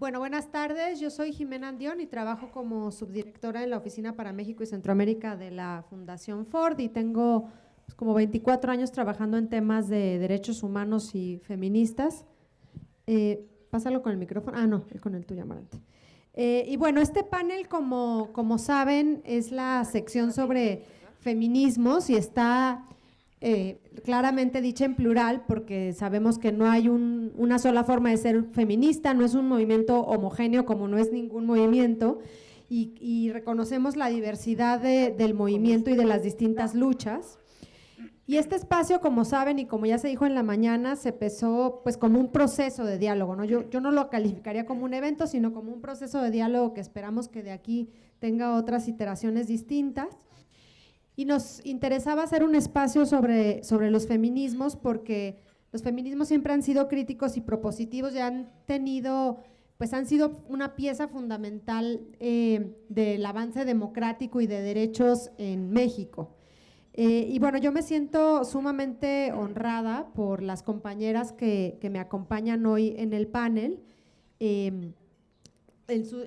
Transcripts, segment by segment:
Bueno, buenas tardes. Yo soy Jimena Andión y trabajo como subdirectora en la Oficina para México y Centroamérica de la Fundación Ford y tengo pues, como 24 años trabajando en temas de derechos humanos y feministas. Pásalo con el micrófono. Ah, no, con el tuyo, Amarante. Y bueno, este panel, como saben, es la sección sobre feminismos y está claramente dicha en plural porque sabemos que no hay una sola forma de ser feminista, no es un movimiento homogéneo como no es ningún movimiento y reconocemos la diversidad del movimiento y de las distintas luchas. Y este espacio, como saben y como ya se dijo en la mañana, se empezó pues como un proceso de diálogo, ¿no? Yo no lo calificaría como un evento, sino como un proceso de diálogo que esperamos que de aquí tenga otras iteraciones distintas. Y nos interesaba hacer un espacio sobre los feminismos porque los feminismos siempre han sido críticos y propositivos y han sido una pieza fundamental del avance democrático y de derechos en México. Y bueno, yo me siento sumamente honrada por las compañeras que me acompañan hoy en el panel. En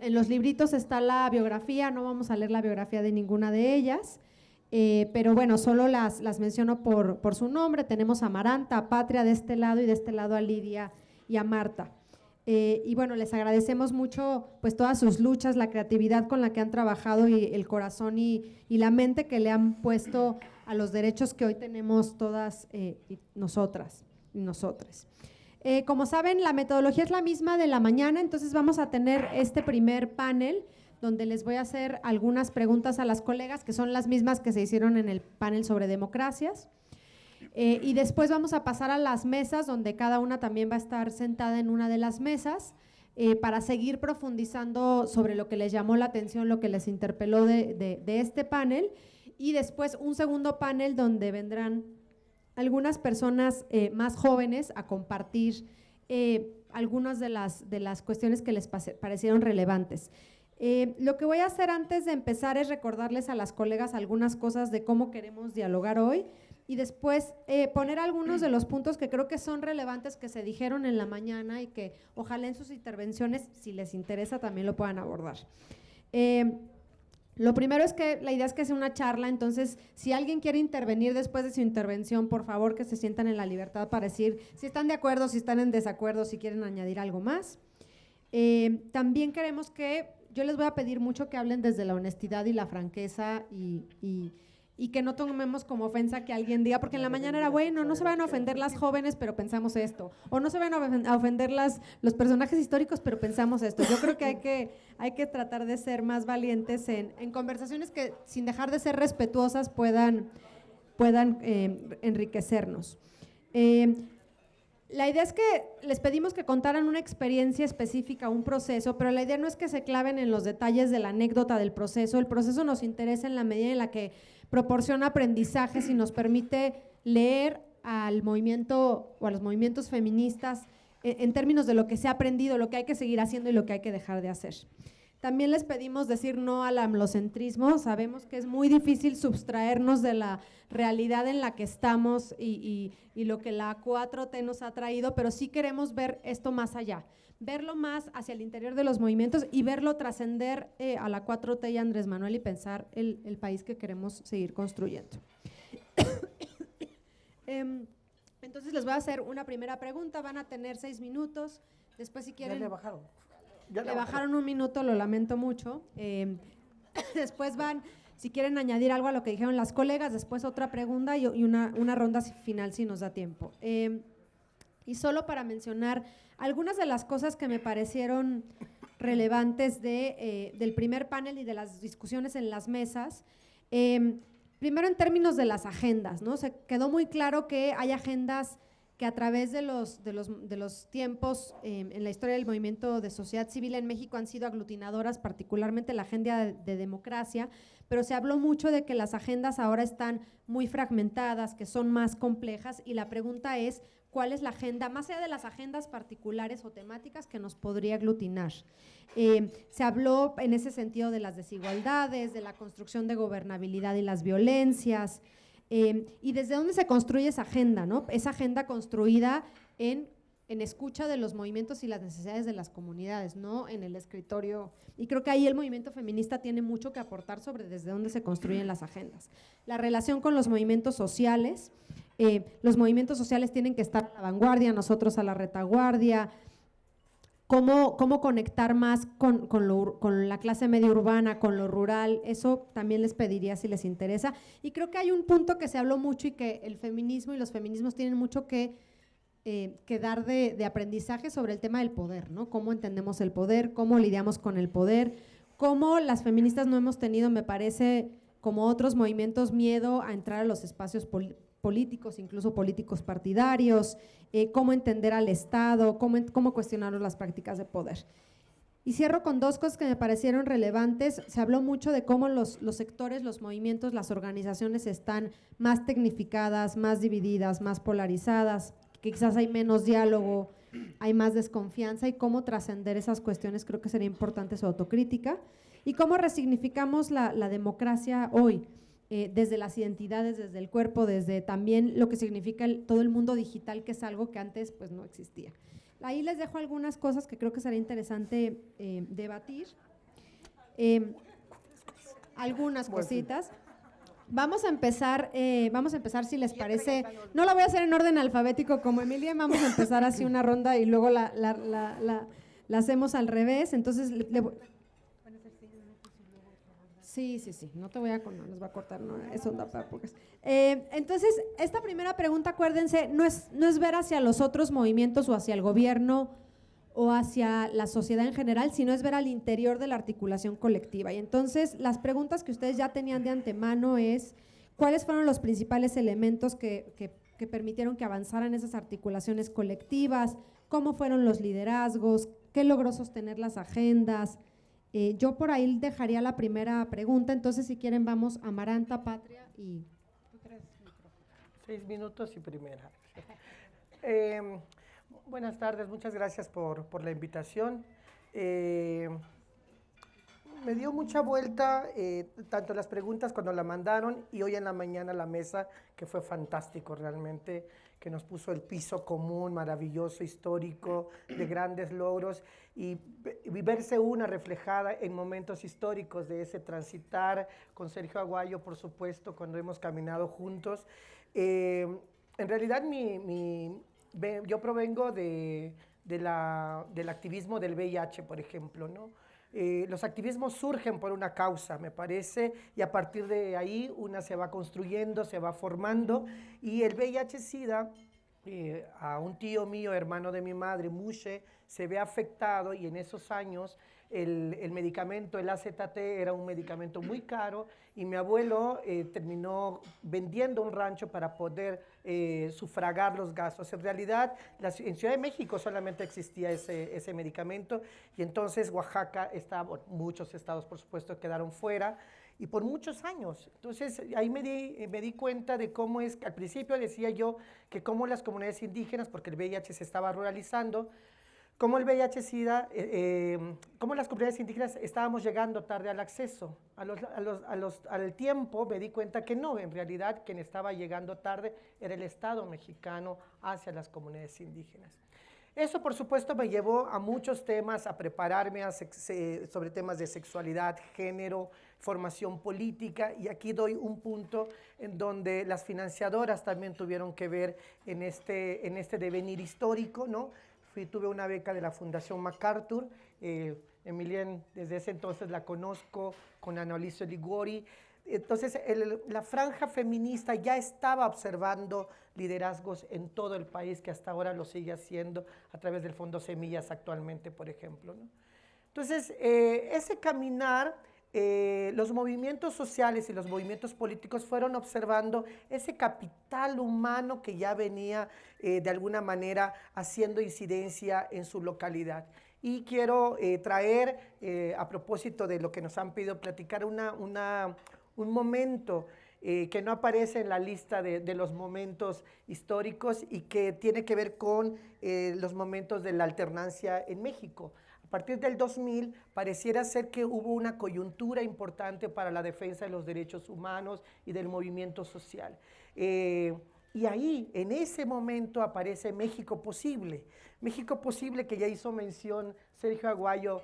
los libritos está la biografía, no vamos a leer la biografía de ninguna de ellas. Pero bueno, solo las menciono por su nombre. Tenemos a Amaranta, a Patria de este lado y de este lado a Lidia y a Marta. Y bueno, les agradecemos mucho pues todas sus luchas, la creatividad con la que han trabajado y el corazón y la mente que le han puesto a los derechos que hoy tenemos todas nosotras y nosotres. Como saben, la metodología es la misma de la mañana, entonces vamos a tener este primer panel donde les voy a hacer algunas preguntas a las colegas, que son las mismas que se hicieron en el panel sobre democracias. Y después vamos a pasar a las mesas, donde cada una también va a estar sentada en una de las mesas, para seguir profundizando sobre lo que les llamó la atención, lo que les interpeló de este panel, y después un segundo panel donde vendrán algunas personas más jóvenes a compartir algunas de las cuestiones que les parecieron relevantes. Lo que voy a hacer antes de empezar es recordarles a las colegas algunas cosas de cómo queremos dialogar hoy y después poner algunos de los puntos que creo que son relevantes que se dijeron en la mañana y que ojalá en sus intervenciones, si les interesa, también lo puedan abordar. Lo primero es que la idea es que sea una charla, entonces si alguien quiere intervenir después de su intervención, por favor que se sientan en la libertad para decir si están de acuerdo, si están en desacuerdo, si quieren añadir algo más. También queremos que yo les voy a pedir mucho que hablen desde la honestidad y la franqueza y que no tomemos como ofensa que alguien diga, porque en la mañana era, bueno, no se van a ofender las jóvenes, pero pensamos esto, o no se van a ofender los personajes históricos, pero pensamos esto. Yo creo que hay que tratar de ser más valientes en conversaciones que, sin dejar de ser respetuosas, puedan enriquecernos. La idea es que les pedimos que contaran una experiencia específica, un proceso, pero la idea no es que se claven en los detalles de la anécdota del proceso. El proceso nos interesa en la medida en la que proporciona aprendizajes y nos permite leer al movimiento o a los movimientos feministas en términos de lo que se ha aprendido, lo que hay que seguir haciendo y lo que hay que dejar de hacer. También les pedimos decir no al amlocentrismo. Sabemos que es muy difícil sustraernos de la realidad en la que estamos y lo que la 4T nos ha traído, pero sí queremos ver esto más allá, verlo más hacia el interior de los movimientos y verlo trascender a la 4T y a Andrés Manuel y pensar el país que queremos seguir construyendo. Entonces les voy a hacer una primera pregunta, van a tener 6 minutos, después si quieren… Ya le bajaron. Le bajaron un minuto, lo lamento mucho. Después van, si quieren añadir algo a lo que dijeron las colegas, después otra pregunta y una ronda final si nos da tiempo. Y solo para mencionar algunas de las cosas que me parecieron relevantes del primer panel y de las discusiones en las mesas. Primero, en términos de las agendas, ¿no? Se quedó muy claro que hay agendas que a través de los tiempos en la historia del movimiento de sociedad civil en México han sido aglutinadoras, particularmente la agenda de democracia, pero se habló mucho de que las agendas ahora están muy fragmentadas, que son más complejas, y la pregunta es, ¿cuál es la agenda, más allá de las agendas particulares o temáticas, que nos podría aglutinar? Se habló en ese sentido de las desigualdades, de la construcción de gobernabilidad y las violencias, y desde dónde se construye esa agenda, ¿no? Esa agenda construida en en escucha de los movimientos y las necesidades de las comunidades, no en el escritorio. Y creo que ahí el movimiento feminista tiene mucho que aportar sobre desde dónde se construyen las agendas. La relación con los movimientos sociales tienen que estar a la vanguardia, nosotros a la retaguardia. Cómo conectar más con la clase media urbana, con lo rural, eso también les pediría si les interesa. Y creo que hay un punto que se habló mucho y que el feminismo y los feminismos tienen mucho que dar de aprendizaje sobre el tema del poder, ¿no? Cómo entendemos el poder, cómo lidiamos con el poder, cómo las feministas no hemos tenido, me parece, como otros movimientos, miedo a entrar a los espacios políticos, incluso políticos partidarios, cómo entender al Estado, cómo cuestionar las prácticas de poder. Y cierro con dos cosas que me parecieron relevantes. Se habló mucho de cómo los sectores, los movimientos, las organizaciones están más tecnificadas, más divididas, más polarizadas, que quizás hay menos diálogo, hay más desconfianza, y cómo trascender esas cuestiones. Creo que sería importante su autocrítica. Y cómo resignificamos la democracia hoy, desde las identidades, desde el cuerpo, desde también lo que significa todo el mundo digital, que es algo que antes pues no existía. Ahí les dejo algunas cosas que creo que sería interesante debatir. Algunas cositas. Vamos a empezar si les parece, no la voy a hacer en orden alfabético como Emilia, vamos a empezar así una ronda y luego la hacemos al revés. Entonces, sí, no te voy a no, les va a cortar, no, eso da para pocas. Entonces, esta primera pregunta, acuérdense, no es ver hacia los otros movimientos o hacia el gobierno o hacia la sociedad en general, sino es ver al interior de la articulación colectiva. Y entonces, las preguntas que ustedes ya tenían de antemano es, ¿cuáles fueron los principales elementos que permitieron que avanzaran esas articulaciones colectivas? ¿Cómo fueron los liderazgos? ¿Qué logró sostener las agendas? Yo por ahí dejaría la primera pregunta, entonces si quieren vamos a Amaranta, Patria y… 6 minutos y primera. Buenas tardes, muchas gracias por la invitación. Me dio mucha vuelta tanto las preguntas cuando la mandaron y hoy en la mañana la mesa, que fue fantástico realmente, que nos puso el piso común, maravilloso, histórico, de grandes logros, y verse una reflejada en momentos históricos de ese transitar con Sergio Aguayo, por supuesto, cuando hemos caminado juntos. En realidad yo provengo del activismo del VIH, por ejemplo, ¿no? Los activismos surgen por una causa, me parece, y a partir de ahí una se va construyendo, se va formando, y el VIH-Sida, a un tío mío, hermano de mi madre, Mushe, se ve afectado, y en esos años el medicamento, el AZT, era un medicamento muy caro, y mi abuelo terminó vendiendo un rancho para poder sufragar los gastos. En realidad, en Ciudad de México solamente existía ese medicamento, y entonces Oaxaca, muchos estados por supuesto quedaron fuera, y por muchos años. Entonces ahí me di cuenta de cómo es, al principio decía yo que cómo las comunidades indígenas, porque el VIH se estaba ruralizando, cómo el VIH-Sida, cómo las comunidades indígenas estábamos llegando tarde al acceso. Al tiempo me di cuenta que no, en realidad quien estaba llegando tarde era el Estado mexicano hacia las comunidades indígenas. Eso, por supuesto, me llevó a muchos temas, a prepararme sobre temas de sexualidad, género, formación política, y aquí doy un punto en donde las financiadoras también tuvieron que ver en este devenir histórico, ¿no? Tuve una beca de la Fundación MacArthur, Emilien desde ese entonces la conozco, con Annalisa Liguori. Entonces la franja feminista ya estaba observando liderazgos en todo el país, que hasta ahora lo sigue haciendo a través del Fondo Semillas actualmente, por ejemplo, ¿no? Entonces ese caminar, los movimientos sociales y los movimientos políticos fueron observando ese capital humano que ya venía de alguna manera haciendo incidencia en su localidad. Y quiero traer, a propósito de lo que nos han pedido platicar, un momento que no aparece en la lista de los momentos históricos y que tiene que ver con los momentos de la alternancia en México. A partir del 2000 pareciera ser que hubo una coyuntura importante para la defensa de los derechos humanos y del movimiento social. Y ahí, en ese momento, aparece México Posible. México Posible, que ya hizo mención Sergio Aguayo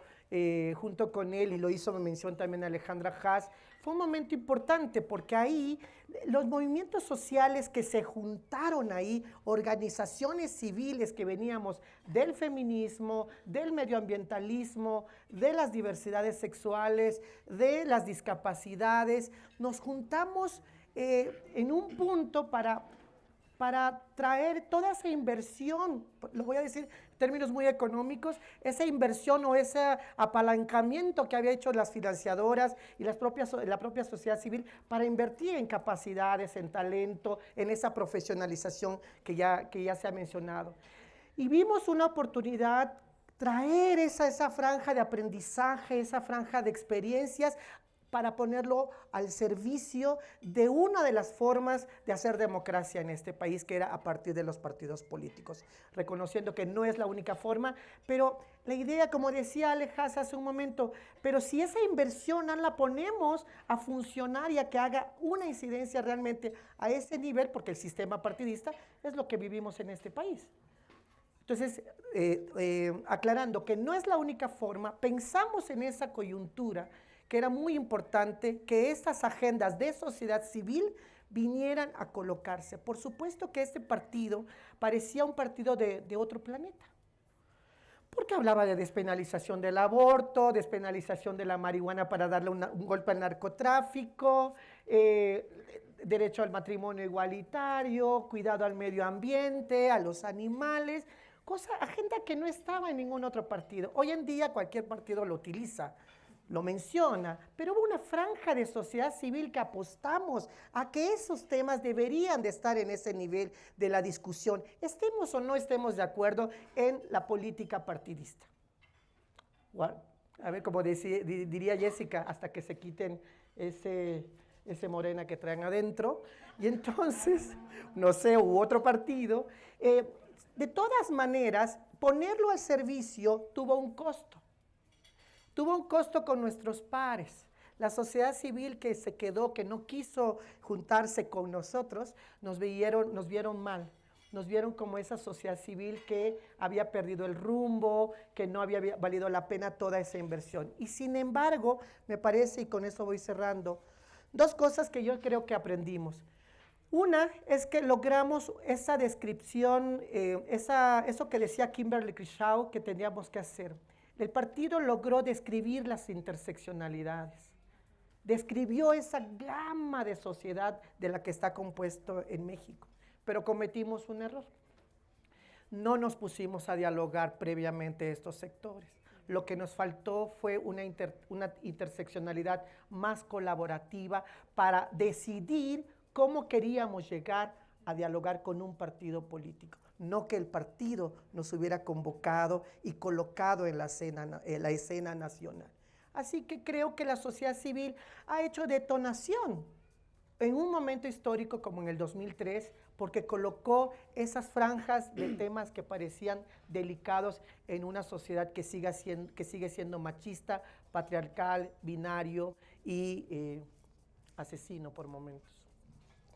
junto con él, y lo hizo mención también Alejandra Haas. Fue un momento importante porque ahí los movimientos sociales que se juntaron ahí, organizaciones civiles que veníamos del feminismo, del medioambientalismo, de las diversidades sexuales, de las discapacidades, nos juntamos en un punto para traer toda esa inversión, lo voy a decir en términos muy económicos, esa inversión o ese apalancamiento que había hecho las financiadoras y la propia sociedad civil para invertir en capacidades, en talento, en esa profesionalización que ya se ha mencionado. Y vimos una oportunidad traer esa franja de aprendizaje, esa franja de experiencias para ponerlo al servicio de una de las formas de hacer democracia en este país, que era a partir de los partidos políticos, reconociendo que no es la única forma, pero la idea, como decía Alejas hace un momento, pero si esa inversión no la ponemos a funcionar y a que haga una incidencia realmente a ese nivel, porque el sistema partidista es lo que vivimos en este país. Entonces, aclarando que no es la única forma, pensamos en esa coyuntura que era muy importante que estas agendas de sociedad civil vinieran a colocarse. Por supuesto que este partido parecía un partido de otro planeta, porque hablaba de despenalización del aborto, despenalización de la marihuana para darle un golpe al narcotráfico, derecho al matrimonio igualitario, cuidado al medio ambiente, a los animales, agenda que no estaba en ningún otro partido. Hoy en día cualquier partido lo utiliza, lo menciona, pero hubo una franja de sociedad civil que apostamos a que esos temas deberían de estar en ese nivel de la discusión, estemos o no estemos de acuerdo en la política partidista. A ver, como diría Jessica, hasta que se quiten ese morena que traen adentro, y entonces, no sé, u otro partido. De todas maneras, ponerlo al servicio tuvo un costo. Tuvo un costo con nuestros pares. La sociedad civil que se quedó, que no quiso juntarse con nosotros, nos vieron mal. Nos vieron como esa sociedad civil que había perdido el rumbo, que no había valido la pena toda esa inversión. Y sin embargo, me parece, y con eso voy cerrando, dos cosas que yo creo que aprendimos. Una es que logramos esa descripción, eso que decía Kimberly Crenshaw que teníamos que hacer. El partido logró describir las interseccionalidades, describió esa gama de sociedad de la que está compuesto en México, pero cometimos un error. No nos pusimos a dialogar previamente estos sectores. Lo que nos faltó fue una interseccionalidad más colaborativa para decidir cómo queríamos llegar a dialogar con un partido político. No que el partido nos hubiera convocado y colocado en la escena nacional. Así que creo que la sociedad civil ha hecho detonación en un momento histórico como en el 2003, porque colocó esas franjas de temas que parecían delicados en una sociedad que sigue siendo machista, patriarcal, binario y asesino por momentos.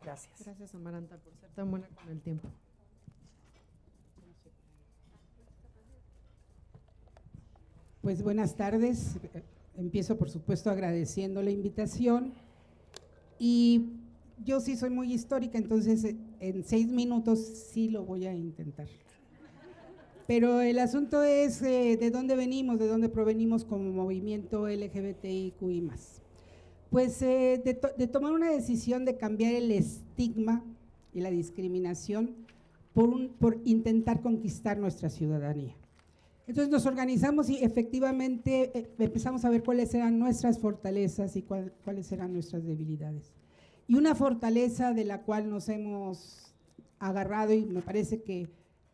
Gracias. Gracias, Amaranta, por ser tan buena con el tiempo. Pues buenas tardes. Empiezo, por supuesto, agradeciendo la invitación. Y yo sí soy muy histórica, entonces en 6 minutos sí lo voy a intentar. Pero el asunto es de dónde venimos, de dónde provenimos como movimiento LGBTIQI+. Pues de tomar una decisión de cambiar el estigma y la discriminación por intentar conquistar nuestra ciudadanía. Entonces nos organizamos y efectivamente empezamos a ver cuáles eran nuestras fortalezas y cuáles eran nuestras debilidades. Y una fortaleza de la cual nos hemos agarrado, y me parece que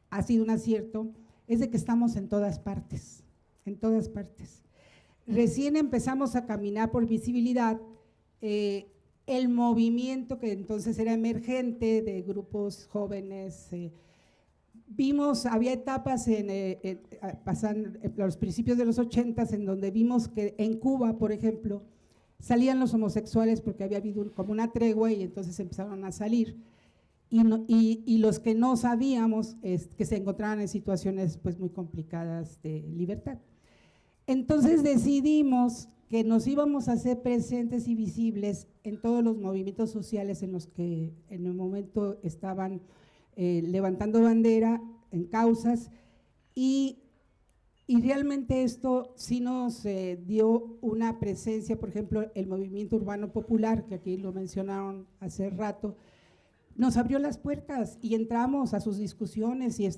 ha sido un acierto, es de que estamos en todas partes, en todas partes. Recién empezamos a caminar por visibilidad, el movimiento que entonces era emergente de grupos jóvenes, vimos, había etapas pasando los principios de los 80s en donde vimos que en Cuba, por ejemplo, salían los homosexuales porque había habido como una tregua y entonces empezaron a salir. y los que no sabíamos que se encontraban en situaciones pues muy complicadas de libertad. Entonces decidimos que nos íbamos a hacer presentes y visibles en todos los movimientos sociales en los que en el momento estaban levantando bandera en causas, y realmente esto sí nos dio una presencia. Por ejemplo, el movimiento urbano popular, que aquí lo mencionaron hace rato, nos abrió las puertas y entramos a sus discusiones, y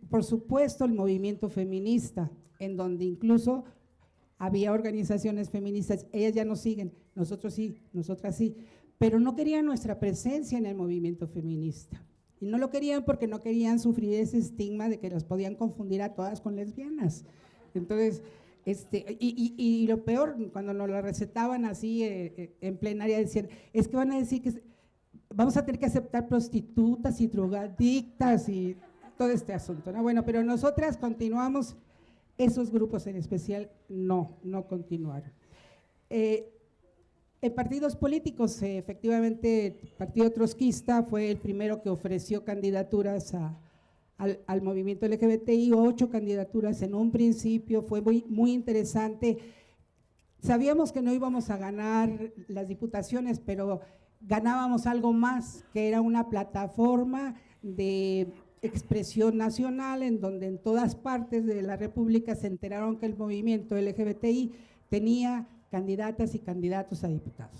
por supuesto el movimiento feminista, en donde incluso había organizaciones feministas. Ellas ya nos siguen, nosotros sí, nosotras sí, pero no querían nuestra presencia en el movimiento feminista, y no lo querían porque no querían sufrir ese estigma de que las podían confundir a todas con lesbianas. Entonces, y lo peor, cuando nos lo recetaban así en plenaria, decían, es que van a decir que vamos a tener que aceptar prostitutas y drogadictas y todo este asunto, ¿no? Bueno, pero nosotras continuamos, esos grupos en especial no continuaron. En partidos políticos, efectivamente, el Partido Trotskista fue el primero que ofreció candidaturas al movimiento LGBTI, 8 candidaturas en un principio, fue muy interesante. Sabíamos que no íbamos a ganar las diputaciones, pero ganábamos algo más, que era una plataforma de expresión nacional, en donde en todas partes de la República se enteraron que el movimiento LGBTI tenía candidatas y candidatos a diputados.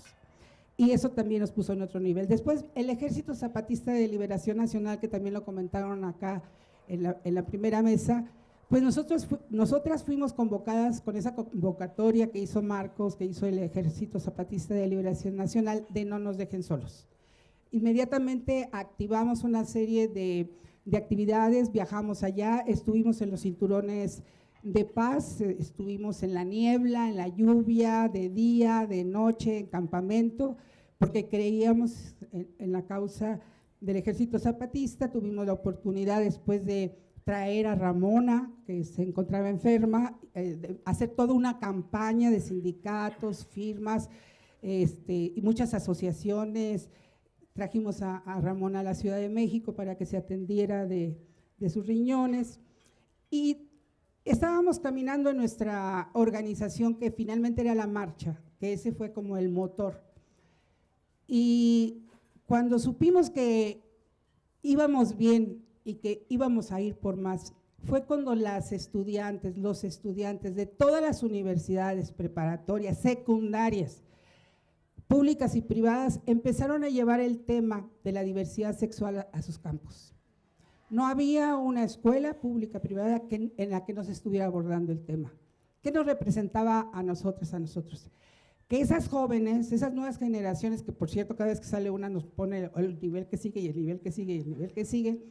Y eso también nos puso en otro nivel. Después, el Ejército Zapatista de Liberación Nacional, que también lo comentaron acá en la primera mesa, pues nosotras fuimos convocadas con esa convocatoria que hizo Marcos, que hizo el Ejército Zapatista de Liberación Nacional, de no nos dejen solos. Inmediatamente activamos una serie de actividades, viajamos allá, estuvimos en los cinturones de paz, estuvimos en la niebla, en la lluvia, de día, de noche, en campamento, porque creíamos en la causa del Ejército Zapatista. Tuvimos la oportunidad, después de traer a Ramona, que se encontraba enferma, hacer toda una campaña de sindicatos, firmas y muchas asociaciones. Trajimos a Ramona a la Ciudad de México para que se atendiera de sus riñones, y estábamos caminando en nuestra organización, que finalmente era la marcha, que ese fue como el motor. Y cuando supimos que íbamos bien y que íbamos a ir por más, fue cuando los estudiantes de todas las universidades preparatorias, secundarias, públicas y privadas, empezaron a llevar el tema de la diversidad sexual a sus campus. No había una escuela pública privada en la que no se estuviera abordando el tema. ¿Qué nos representaba a nosotros? Que esas jóvenes, esas nuevas generaciones, que por cierto cada vez que sale una nos pone el nivel que sigue y el nivel que sigue y el nivel que sigue,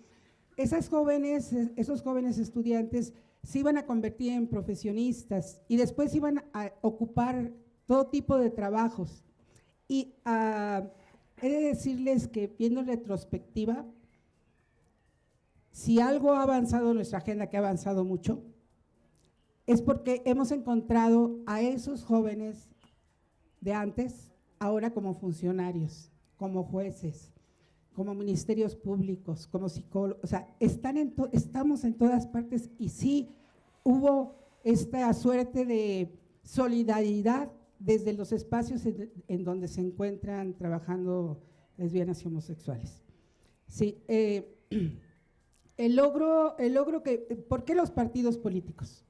esos jóvenes estudiantes se iban a convertir en profesionistas y después iban a ocupar todo tipo de trabajos. Y he de decirles que, viendo en retrospectiva, si algo ha avanzado en nuestra agenda, que ha avanzado mucho, es porque hemos encontrado a esos jóvenes de antes, ahora como funcionarios, como jueces, como ministerios públicos, como psicólogos. O sea, estamos en todas partes, y sí hubo esta suerte de solidaridad desde los espacios en donde se encuentran trabajando lesbianas y homosexuales. Sí, el logro que, ¿por qué los partidos políticos?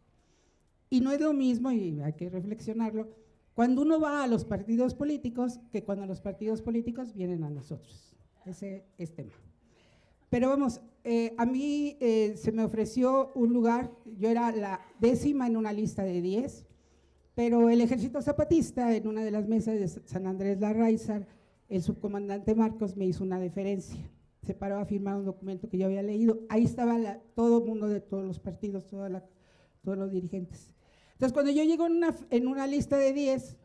Y no es lo mismo, y hay que reflexionarlo, cuando uno va a los partidos políticos que cuando los partidos políticos vienen a nosotros. Ese es tema. Pero vamos, a mí se me ofreció un lugar, yo era la 10ª en una lista de 10, pero el Ejército Zapatista, en una de las mesas de San Andrés Larraizar, el subcomandante Marcos me hizo una deferencia. Se paró a firmar un documento que yo había leído. Ahí estaba todo el mundo de todos los partidos, todos los dirigentes. Entonces, cuando yo llego en una lista de 10,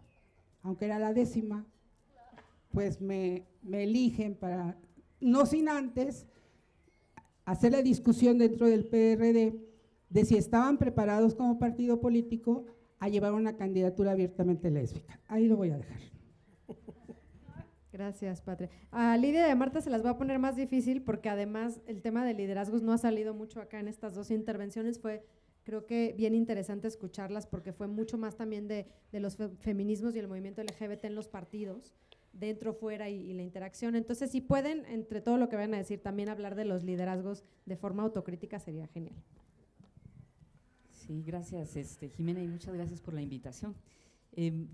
aunque era la 10ª, pues me eligen para, no sin antes, hacer la discusión dentro del PRD de si estaban preparados como partido político a llevar una candidatura abiertamente lésbica. Ahí lo voy a dejar. Gracias, Patria. A Lidia y a Marta se las voy a poner más difícil porque además el tema de liderazgos no ha salido mucho acá en estas dos intervenciones. Creo que bien interesante escucharlas porque fue mucho más también de los feminismos y el movimiento LGBT en los partidos, dentro, fuera y la interacción. Entonces, si pueden, entre todo lo que van a decir, también hablar de los liderazgos de forma autocrítica, sería genial. Sí, gracias, Jimena, y muchas gracias por la invitación.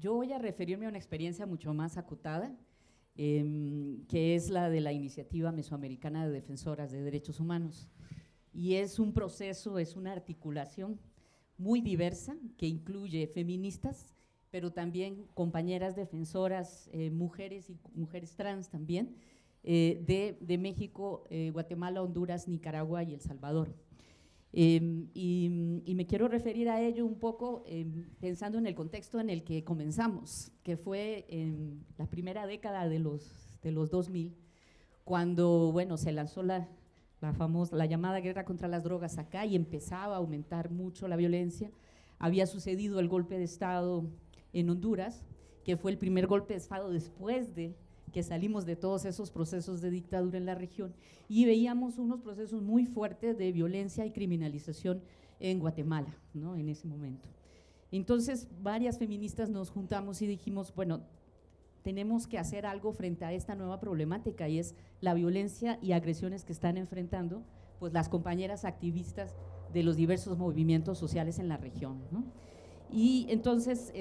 Yo voy a referirme a una experiencia mucho más acotada, que es la de la Iniciativa Mesoamericana de Defensoras de Derechos Humanos. Y es un proceso, es una articulación muy diversa que incluye feministas, pero también compañeras defensoras, mujeres y mujeres trans también, de México, Guatemala, Honduras, Nicaragua y El Salvador. Y me quiero referir a ello un poco pensando en el contexto en el que comenzamos, que fue en la primera década de los 2000, cuando, bueno, se lanzó la llamada guerra contra las drogas acá y empezaba a aumentar mucho la violencia. Había sucedido el golpe de Estado en Honduras, que fue el primer golpe de Estado después de que salimos de todos esos procesos de dictadura en la región, y veíamos unos procesos muy fuertes de violencia y criminalización en Guatemala, ¿no?, en ese momento. Entonces, varias feministas nos juntamos y dijimos, bueno, tenemos que hacer algo frente a esta nueva problemática, y es la violencia y agresiones que están enfrentando pues, las compañeras activistas de los diversos movimientos sociales en la región, ¿no? Y entonces,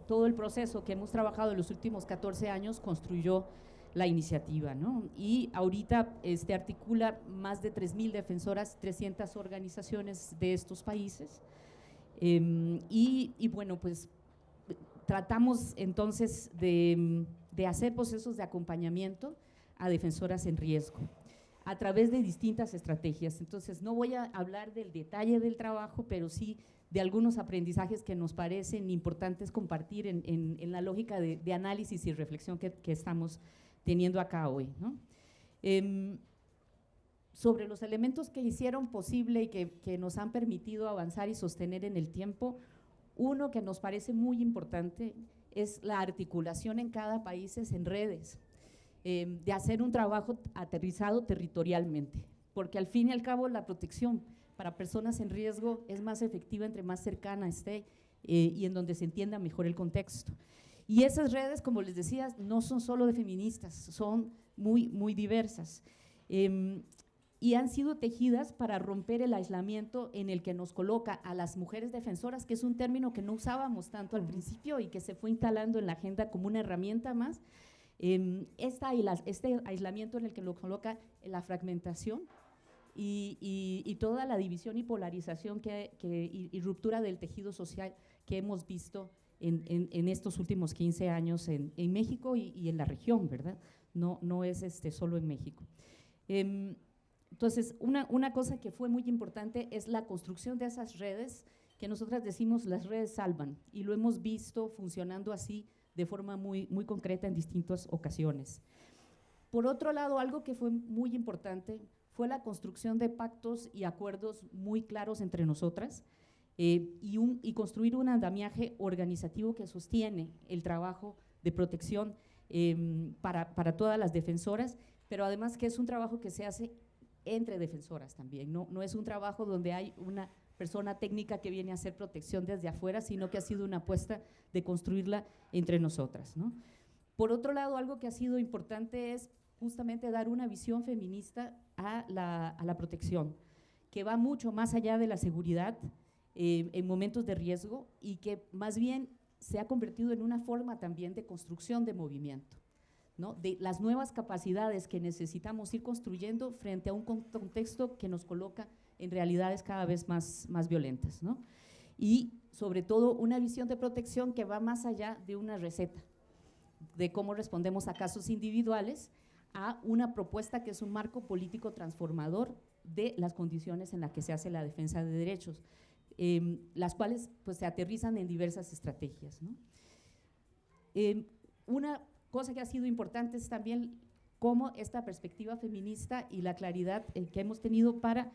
todo el proceso que hemos trabajado en los últimos 14 años construyó la iniciativa, ¿no? Y ahorita articula más de 3,000 defensoras, 300 organizaciones de estos países, y bueno, pues tratamos entonces de hacer procesos de acompañamiento a defensoras en riesgo a través de distintas estrategias. Entonces, no voy a hablar del detalle del trabajo, pero sí de algunos aprendizajes que nos parecen importantes compartir en la lógica de análisis y reflexión que estamos teniendo acá hoy, ¿no? Sobre los elementos que hicieron posible y que nos han permitido avanzar y sostener en el tiempo, uno que nos parece muy importante es la articulación en cada país en redes, de hacer un trabajo aterrizado territorialmente, porque al fin y al cabo la protección para personas en riesgo es más efectiva entre más cercana esté y en donde se entienda mejor el contexto. Y esas redes, como les decía, no son solo de feministas, son muy, muy diversas. Y han sido tejidas para romper el aislamiento en el que nos coloca a las mujeres defensoras, que es un término que no usábamos tanto al principio y que se fue instalando en la agenda como una herramienta más. Este aislamiento en el que lo coloca la fragmentación y toda la división y polarización y ruptura del tejido social que hemos visto en estos últimos 15 años en México y en la región, ¿verdad? No es solo en México. Entonces, una cosa que fue muy importante es la construcción de esas redes, que nosotras decimos las redes salvan, y lo hemos visto funcionando así de forma muy, muy concreta en distintas ocasiones. Por otro lado, algo que fue muy importante fue la construcción de pactos y acuerdos muy claros entre nosotras, y construir un andamiaje organizativo que sostiene el trabajo de protección para todas las defensoras, pero además que es un trabajo que se hace entre defensoras también, no es un trabajo donde hay una persona técnica que viene a hacer protección desde afuera, sino que ha sido una apuesta de construirla entre nosotras, ¿no? Por otro lado, algo que ha sido importante es justamente dar una visión feminista a la protección, que va mucho más allá de la seguridad en momentos de riesgo, y que más bien se ha convertido en una forma también de construcción de movimiento, ¿no? De las nuevas capacidades que necesitamos ir construyendo frente a un contexto que nos coloca en realidades cada vez más violentas, ¿no? Y sobre todo una visión de protección que va más allá de una receta, de cómo respondemos a casos individuales, a una propuesta que es un marco político transformador de las condiciones en las que se hace la defensa de derechos, las cuales pues, se aterrizan en diversas estrategias, ¿no? Una cosa que ha sido importante es también cómo esta perspectiva feminista y la claridad que hemos tenido para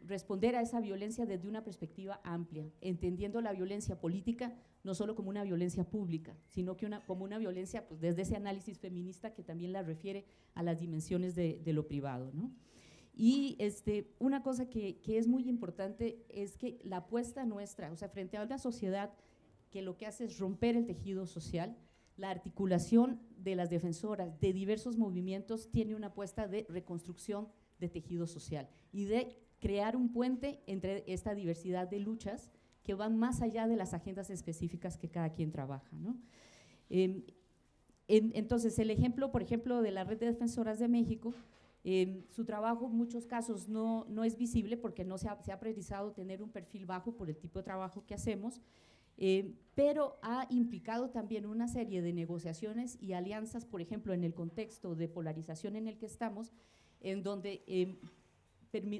responder a esa violencia desde una perspectiva amplia, entendiendo la violencia política no solo como una violencia pública, sino que como una violencia pues, desde ese análisis feminista que también la refiere a las dimensiones de lo privado, ¿no? Y una cosa que es muy importante es que la apuesta nuestra, o sea, frente a una sociedad que lo que hace es romper el tejido social, la articulación de las defensoras de diversos movimientos tiene una apuesta de reconstrucción de tejido social y de crear un puente entre esta diversidad de luchas que van más allá de las agendas específicas que cada quien trabaja, ¿no? Entonces, el ejemplo, por ejemplo, de la Red de Defensoras de México, su trabajo en muchos casos no es visible porque no se ha priorizado tener un perfil bajo por el tipo de trabajo que hacemos, pero ha implicado también una serie de negociaciones y alianzas, por ejemplo, en el contexto de polarización en el que estamos, en donde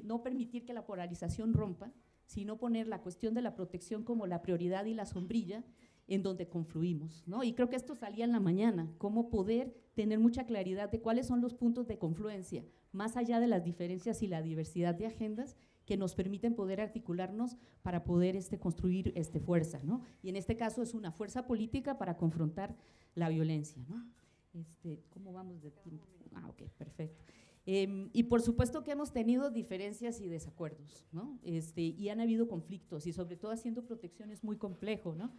no permitir que la polarización rompa, sino poner la cuestión de la protección como la prioridad y la sombrilla en donde confluimos, ¿no? Y creo que esto salía en la mañana, cómo poder tener mucha claridad de cuáles son los puntos de confluencia, más allá de las diferencias y la diversidad de agendas que nos permiten poder articularnos para poder construir fuerza, ¿no? Y en este caso es una fuerza política para confrontar la violencia, ¿no? ¿Cómo vamos de tiempo? Ah, ok, perfecto. Y por supuesto que hemos tenido diferencias y desacuerdos, ¿no? Y han habido conflictos y sobre todo haciendo protección es muy complejo, ¿no?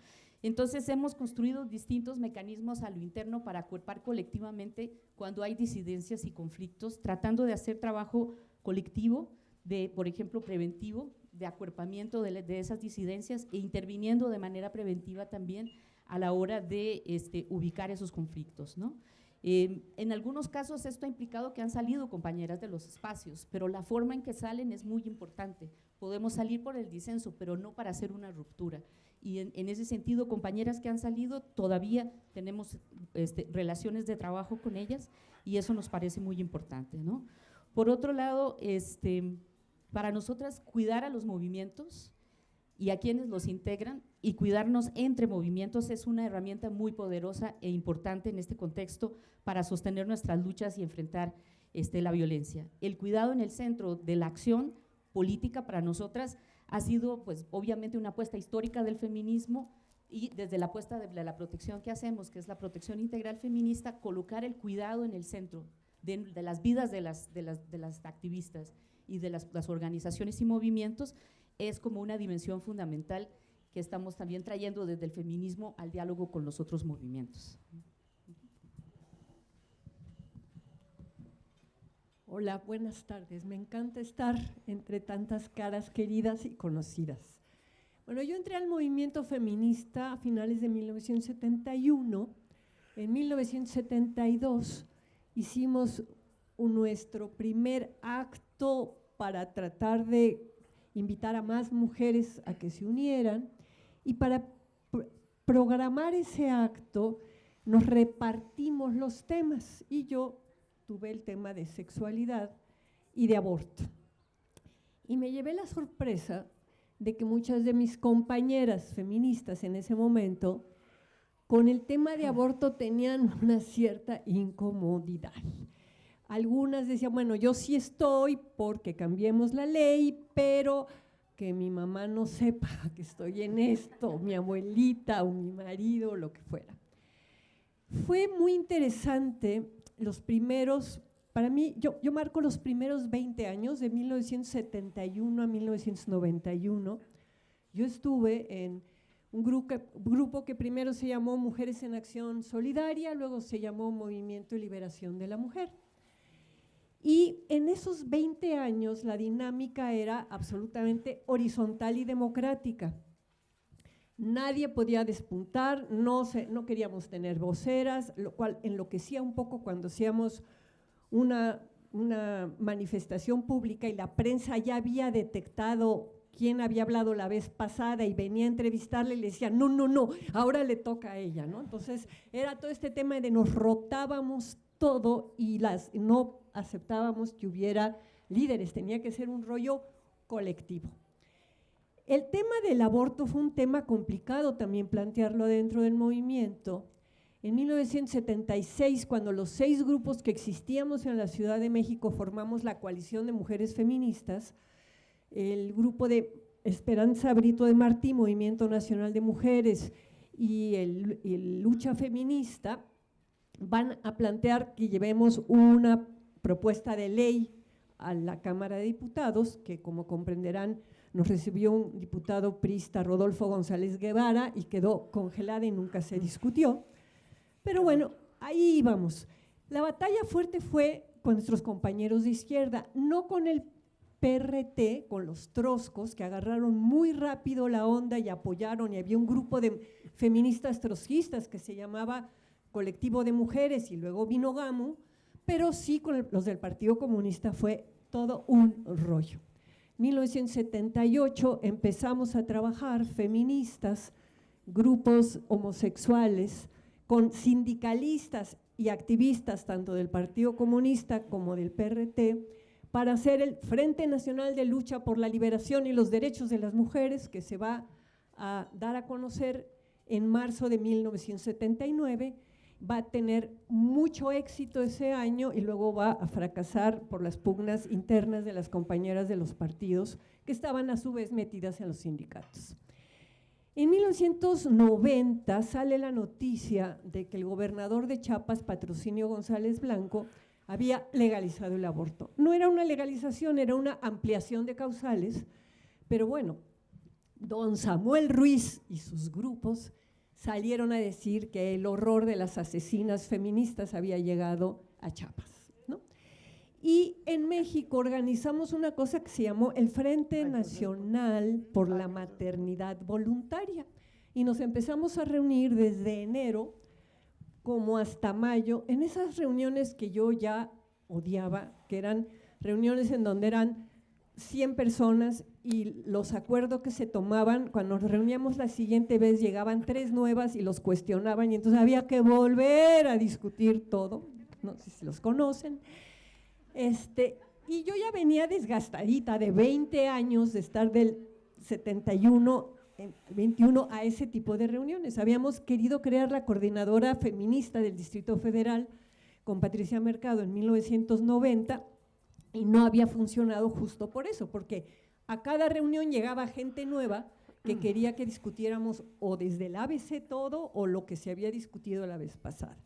Entonces hemos construido distintos mecanismos a lo interno para acuerpar colectivamente cuando hay disidencias y conflictos, tratando de hacer trabajo colectivo, por ejemplo, preventivo, de acuerpamiento de esas disidencias e interviniendo de manera preventiva también a la hora de ubicar esos conflictos, ¿no? En algunos casos esto ha implicado que han salido compañeras de los espacios, pero la forma en que salen es muy importante. Podemos salir por el disenso, pero no para hacer una ruptura. Y en ese sentido, compañeras que han salido, todavía tenemos relaciones de trabajo con ellas y eso nos parece muy importante, ¿no? Por otro lado, para nosotras cuidar a los movimientos y a quienes los integran y cuidarnos entre movimientos es una herramienta muy poderosa e importante en este contexto para sostener nuestras luchas y enfrentar la violencia. El cuidado en el centro de la acción política para nosotras ha sido, pues, obviamente una apuesta histórica del feminismo y desde la apuesta de la protección que hacemos, que es la protección integral feminista, colocar el cuidado en el centro de las vidas de las activistas y de las organizaciones y movimientos es como una dimensión fundamental que estamos también trayendo desde el feminismo al diálogo con los otros movimientos. Hola, buenas tardes. Me encanta estar entre tantas caras queridas y conocidas. Bueno, yo entré al movimiento feminista a finales de 1971. En 1972 hicimos nuestro primer acto para tratar de invitar a más mujeres a que se unieran y para programar ese acto nos repartimos los temas y yo tuve el tema de sexualidad y de aborto. Y me llevé la sorpresa de que muchas de mis compañeras feministas en ese momento con el tema de aborto tenían una cierta incomodidad. Algunas decían, bueno, yo sí estoy porque cambiemos la ley, pero que mi mamá no sepa que estoy en esto, mi abuelita o mi marido, lo que fuera. Fue muy interesante los primeros, para mí, yo marco los primeros 20 años, de 1971 a 1991. Yo estuve en un grupo que primero se llamó Mujeres en Acción Solidaria, luego se llamó Movimiento y Liberación de la Mujer. Y en esos 20 años la dinámica era absolutamente horizontal y democrática. Nadie podía despuntar, no queríamos tener voceras, lo cual enloquecía un poco cuando hacíamos una manifestación pública y la prensa ya había detectado quién había hablado la vez pasada y venía a entrevistarle y le decía, no, ahora le toca a ella, ¿no? Entonces era todo este tema de nos rotábamos todo y no aceptábamos que hubiera líderes, tenía que ser un rollo colectivo. El tema del aborto fue un tema complicado también plantearlo dentro del movimiento. En 1976, cuando los 6 grupos que existíamos en la Ciudad de México formamos la Coalición de Mujeres Feministas, el grupo de Esperanza Brito de Martí, Movimiento Nacional de Mujeres y el Lucha Feminista van a plantear que llevemos una propuesta de ley a la Cámara de Diputados, que como comprenderán nos recibió un diputado priista, Rodolfo González Guevara, y quedó congelada y nunca se discutió. Pero bueno, ahí íbamos. La batalla fuerte fue con nuestros compañeros de izquierda, no con el PRT, con los trotskos, que agarraron muy rápido la onda y apoyaron, y había un grupo de feministas trotskistas que se llamaba Colectivo de Mujeres, y luego vino GAMU, pero sí con los del Partido Comunista fue todo un rollo. En 1978 empezamos a trabajar feministas, grupos homosexuales, con sindicalistas y activistas tanto del Partido Comunista como del PRT, para hacer el Frente Nacional de Lucha por la Liberación y los Derechos de las Mujeres, que se va a dar a conocer en marzo de 1979, va a tener mucho éxito ese año y luego va a fracasar por las pugnas internas de las compañeras de los partidos que estaban a su vez metidas en los sindicatos. En 1990 sale la noticia de que el gobernador de Chiapas, Patrocinio González Blanco, había legalizado el aborto. No era una legalización, era una ampliación de causales, pero bueno, don Samuel Ruiz y sus grupos salieron a decir que el horror de las asesinas feministas había llegado a Chiapas, ¿no? Y en México organizamos una cosa que se llamó el Frente Nacional por la Maternidad Voluntaria, y nos empezamos a reunir desde enero como hasta mayo, en esas reuniones que yo ya odiaba, que eran reuniones en donde eran 100 personas y los acuerdos que se tomaban, cuando nos reuníamos la siguiente vez llegaban 3 nuevas y los cuestionaban y entonces había que volver a discutir todo, no sé si los conocen. Y yo ya venía desgastadita de 20 años de estar del 71, 21 a ese tipo de reuniones. Habíamos querido crear la coordinadora feminista del Distrito Federal con Patricia Mercado en 1990 y no había funcionado justo por eso, porque a cada reunión llegaba gente nueva que quería que discutiéramos o desde el ABC todo o lo que se había discutido la vez pasada.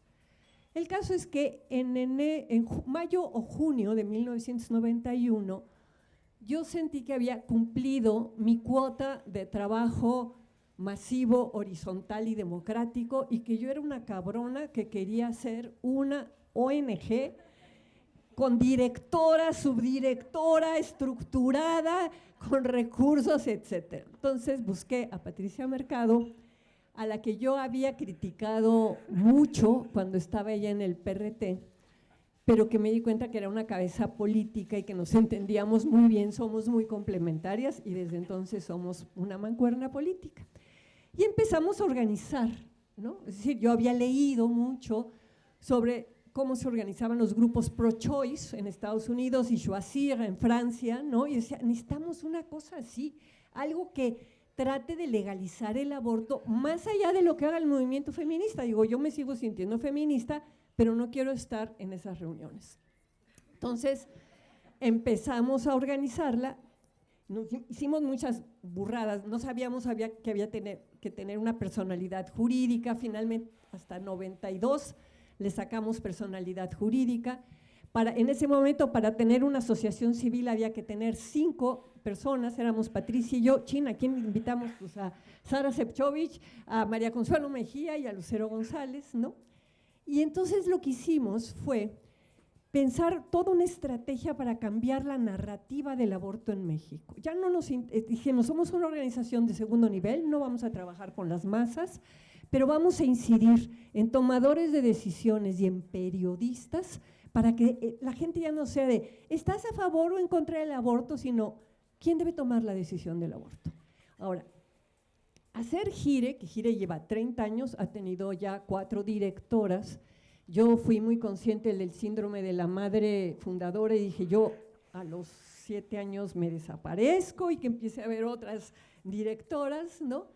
El caso es que en mayo o junio de 1991 yo sentí que había cumplido mi cuota de trabajo masivo, horizontal y democrático y que yo era una cabrona que quería hacer una ONG con directora, subdirectora, estructurada, con recursos, etcétera. Entonces busqué a Patricia Mercado, a la que yo había criticado mucho cuando estaba ella en el PRT, pero que me di cuenta que era una cabeza política y que nos entendíamos muy bien, somos muy complementarias y desde entonces somos una mancuerna política. Y empezamos a organizar, ¿no? Es decir, yo había leído mucho sobre cómo se organizaban los grupos pro-choice en Estados Unidos y Choisir en Francia, ¿no? Y decía, necesitamos una cosa así, algo que trate de legalizar el aborto más allá de lo que haga el movimiento feminista. Digo, yo me sigo sintiendo feminista, pero no quiero estar en esas reuniones. Entonces, empezamos a organizarla, hicimos muchas burradas, no sabíamos que había que tener una personalidad jurídica, finalmente hasta 92 le sacamos personalidad jurídica. En ese momento, para tener una asociación civil había que tener 5 personas, éramos Patricia y yo. China, ¿a quién invitamos? Pues a Sara Sepchovich, a María Consuelo Mejía y a Lucero González, ¿no? Y entonces lo que hicimos fue pensar toda una estrategia para cambiar la narrativa del aborto en México. Ya no nos dijimos, somos una organización de segundo nivel, no vamos a trabajar con las masas, pero vamos a incidir en tomadores de decisiones y en periodistas para que la gente ya no sea de, ¿estás a favor o en contra del aborto?, sino, ¿quién debe tomar la decisión del aborto? Ahora, hacer Gire, que Gire lleva 30 años, ha tenido ya 4 directoras. Yo fui muy consciente del síndrome de la madre fundadora y dije, yo a los 7 años me desaparezco y que empiece a haber otras directoras, ¿no?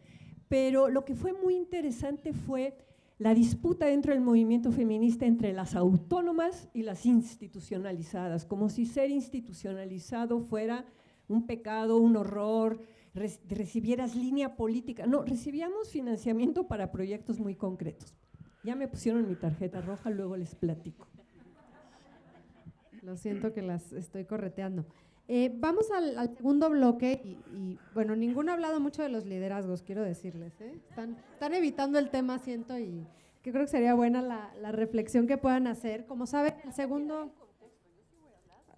Pero lo que fue muy interesante fue la disputa dentro del movimiento feminista entre las autónomas y las institucionalizadas, como si ser institucionalizado fuera un pecado, un horror, recibieras línea política. No, recibíamos financiamiento para proyectos muy concretos. Ya me pusieron mi tarjeta roja, luego les platico. Lo siento que las estoy correteando. Vamos al segundo bloque y, bueno, ninguno ha hablado mucho de los liderazgos, quiero decirles. Están evitando el tema, siento, y que creo que sería buena la reflexión que puedan hacer. Como saben, el segundo…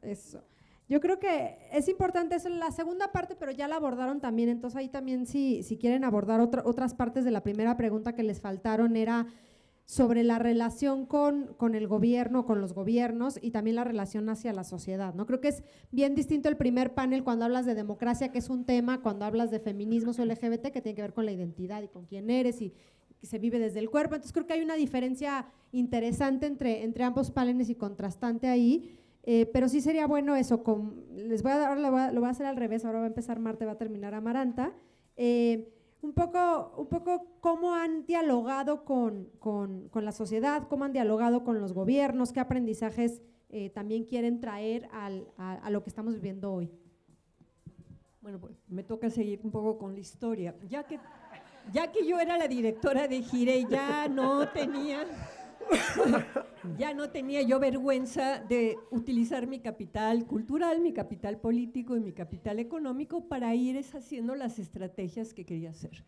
Eso. Yo creo que es importante eso, la segunda parte, pero ya la abordaron también, entonces ahí también si quieren abordar otras partes de la primera pregunta que les faltaron era sobre la relación con el gobierno, con los gobiernos y también la relación hacia la sociedad, ¿no? Creo que es bien distinto el primer panel cuando hablas de democracia, que es un tema, cuando hablas de feminismos o LGBT, que tiene que ver con la identidad y con quién eres y que se vive desde el cuerpo, entonces creo que hay una diferencia interesante entre ambos paneles y contrastante ahí. Pero sí sería bueno eso, les voy a dar, lo voy a hacer al revés, ahora va a empezar Marta, va a terminar Amaranta, un poco cómo han dialogado con la sociedad, cómo han dialogado con los gobiernos, qué aprendizajes también quieren traer a lo que estamos viviendo hoy. Bueno, pues me toca seguir un poco con la historia, ya que yo era la directora de Gire, ya no tenía yo vergüenza de utilizar mi capital cultural, mi capital político y mi capital económico para ir haciendo las estrategias que quería hacer.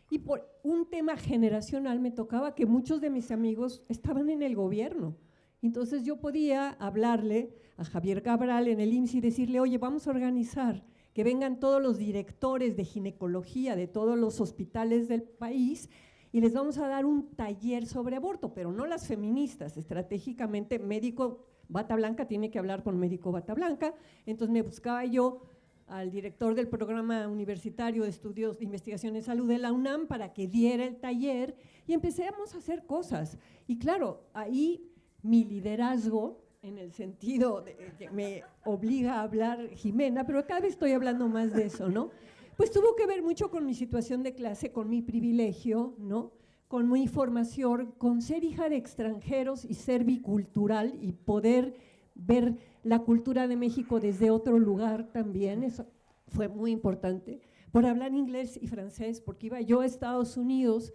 Y por un tema generacional me tocaba que muchos de mis amigos estaban en el gobierno. Entonces yo podía hablarle a Javier Cabral en el IMSS y decirle, oye, vamos a organizar que vengan todos los directores de ginecología de todos los hospitales del país y les vamos a dar un taller sobre aborto, pero no las feministas, estratégicamente médico bata blanca tiene que hablar con médico bata blanca, entonces me buscaba yo al director del programa universitario de estudios de investigación en salud de la UNAM para que diera el taller y empezamos a hacer cosas. Y claro, ahí mi liderazgo, en el sentido de que me obliga a hablar Jimena, pero cada vez estoy hablando más de eso, ¿no? Pues tuvo que ver mucho con mi situación de clase, con mi privilegio, ¿no? Con mi formación, con ser hija de extranjeros y ser bicultural y poder ver la cultura de México desde otro lugar también, eso fue muy importante, por hablar inglés y francés, porque iba yo a Estados Unidos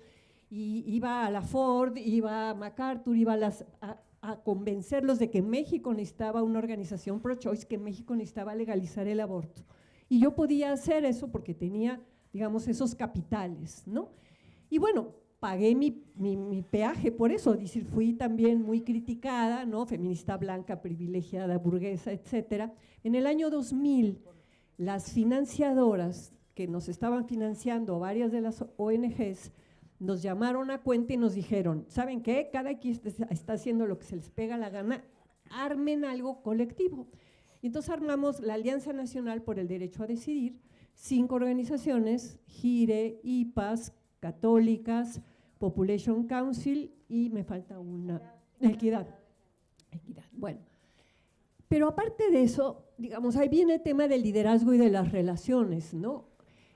y iba a la Ford, iba a MacArthur, iba a convencerlos de que México necesitaba una organización pro-choice, que México necesitaba legalizar el aborto. Y yo podía hacer eso porque tenía, digamos, esos capitales, ¿no? Y bueno, pagué mi peaje por eso, es decir, fui también muy criticada, ¿no? Feminista blanca, privilegiada, burguesa, etcétera. En el año 2000, las financiadoras que nos estaban financiando, varias de las ONGs, nos llamaron a cuenta y nos dijeron, ¿saben qué? Cada quien está haciendo lo que se les pega la gana, armen algo colectivo. Y entonces armamos la Alianza Nacional por el Derecho a Decidir, 5 organizaciones, GIRE, IPAS, Católicas, Population Council y me falta una, Equidad. Bueno, pero aparte de eso, digamos, ahí viene el tema del liderazgo y de las relaciones, ¿no?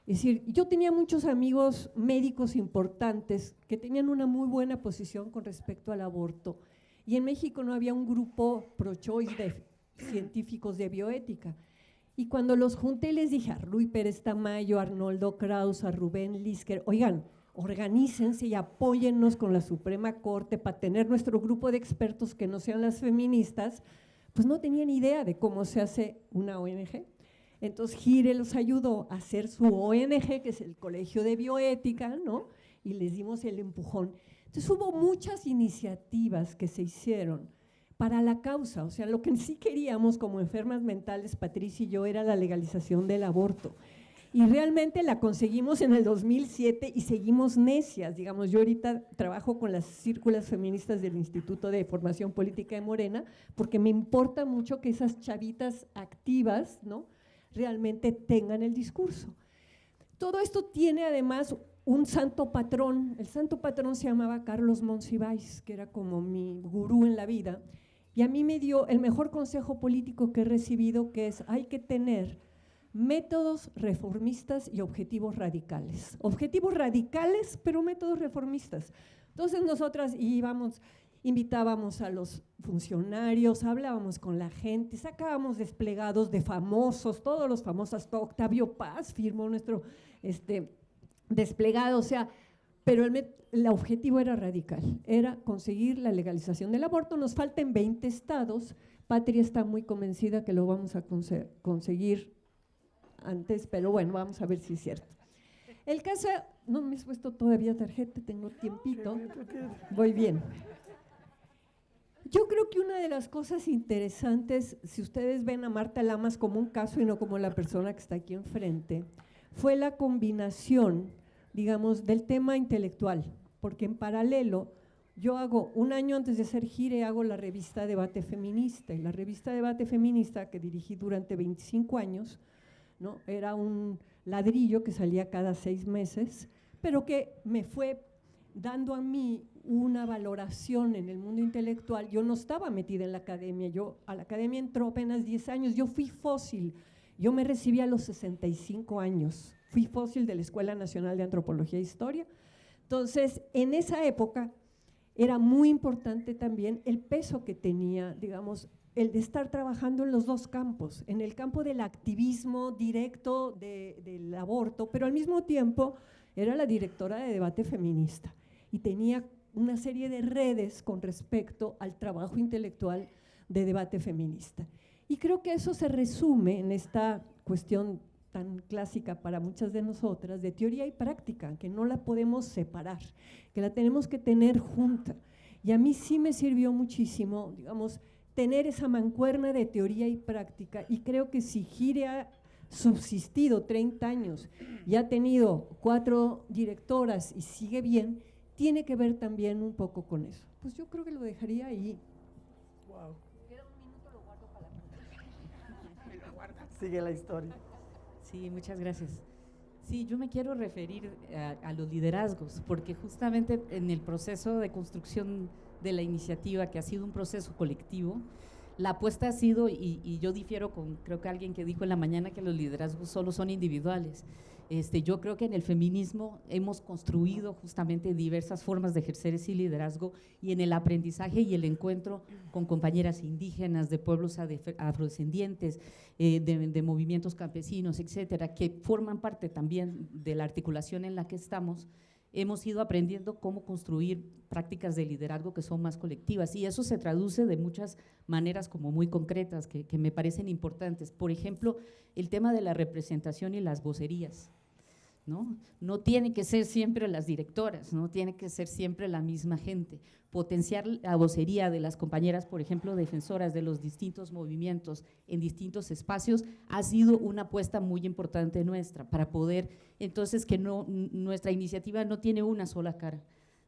Es decir, yo tenía muchos amigos médicos importantes que tenían una muy buena posición con respecto al aborto y en México no había un grupo pro-choice de científicos de bioética. Y cuando los junté les dije a Rui Pérez Tamayo, a Arnoldo Kraus, a Rubén Lisker, oigan, organícense y apóyennos con la Suprema Corte para tener nuestro grupo de expertos que no sean las feministas, pues no tenían idea de cómo se hace una ONG. Entonces GIRE los ayudó a hacer su ONG, que es el Colegio de Bioética, ¿no? Y les dimos el empujón. Entonces hubo muchas iniciativas que se hicieron para la causa, o sea, lo que sí queríamos como enfermas mentales, Patricia y yo, era la legalización del aborto. Y realmente la conseguimos en el 2007 y seguimos necias, digamos, yo ahorita trabajo con las círculas feministas del Instituto de Formación Política de Morena, porque me importa mucho que esas chavitas activas, ¿no?, realmente tengan el discurso. Todo esto tiene además un santo patrón, el santo patrón se llamaba Carlos Monsiváis, que era como mi gurú en la vida, y a mí me dio el mejor consejo político que he recibido, que es hay que tener métodos reformistas y objetivos radicales. Objetivos radicales, pero métodos reformistas. Entonces nosotras íbamos invitábamos a los funcionarios, hablábamos con la gente, sacábamos desplegados de famosos, todos los famosos, hasta Octavio Paz firmó nuestro desplegado, o sea, pero el objetivo era radical, era conseguir la legalización del aborto. Nos faltan 20 estados, Patria está muy convencida que lo vamos a conseguir antes, pero bueno, vamos a ver si es cierto. El caso, no me he puesto todavía tarjeta, tengo tiempito, voy bien. Yo creo que una de las cosas interesantes, si ustedes ven a Marta Lamas como un caso y no como la persona que está aquí enfrente, fue la combinación, digamos, del tema intelectual, porque en paralelo yo hago, un año antes de ser gire, hago la revista Debate Feminista, y la revista Debate Feminista, que dirigí durante 25 años, ¿no? Era un ladrillo que salía cada 6 meses, pero que me fue dando a mí una valoración en el mundo intelectual. Yo no estaba metida en la academia, yo a la academia entró apenas 10 años, yo fui fósil, yo me recibí a los 65 años, fui fósil de la Escuela Nacional de Antropología e Historia. Entonces, en esa época era muy importante también el peso que tenía, digamos, el de estar trabajando en los dos campos, en el campo del activismo directo del aborto, pero al mismo tiempo era la directora de Debate Feminista y tenía una serie de redes con respecto al trabajo intelectual de Debate Feminista. Y creo que eso se resume en esta cuestión tan clásica para muchas de nosotras, de teoría y práctica, que no la podemos separar, que la tenemos que tener junta. Y a mí sí me sirvió muchísimo, digamos, tener esa mancuerna de teoría y práctica, y creo que si Gire ha subsistido 30 años y ha tenido 4 directoras y sigue bien, tiene que ver también un poco con eso. Pues yo creo que lo dejaría ahí. Wow. Sigue la historia. Sí, muchas gracias. Sí, yo me quiero referir a los liderazgos, porque justamente en el proceso de construcción de la iniciativa, que ha sido un proceso colectivo, la apuesta ha sido, y yo difiero con, creo que alguien que dijo en la mañana que los liderazgos solo son individuales. Yo creo que en el feminismo hemos construido justamente diversas formas de ejercer ese liderazgo, y en el aprendizaje y el encuentro con compañeras indígenas, de pueblos afrodescendientes, de movimientos campesinos, etcétera, que forman parte también de la articulación en la que estamos, hemos ido aprendiendo cómo construir prácticas de liderazgo que son más colectivas, y eso se traduce de muchas maneras como muy concretas que me parecen importantes. Por ejemplo, el tema de la representación y las vocerías, ¿no? No tiene que ser siempre las directoras, no tiene que ser siempre la misma gente. Potenciar la vocería de las compañeras, por ejemplo, defensoras de los distintos movimientos en distintos espacios, ha sido una apuesta muy importante nuestra, para poder, entonces, que nuestra iniciativa no tiene una sola cara,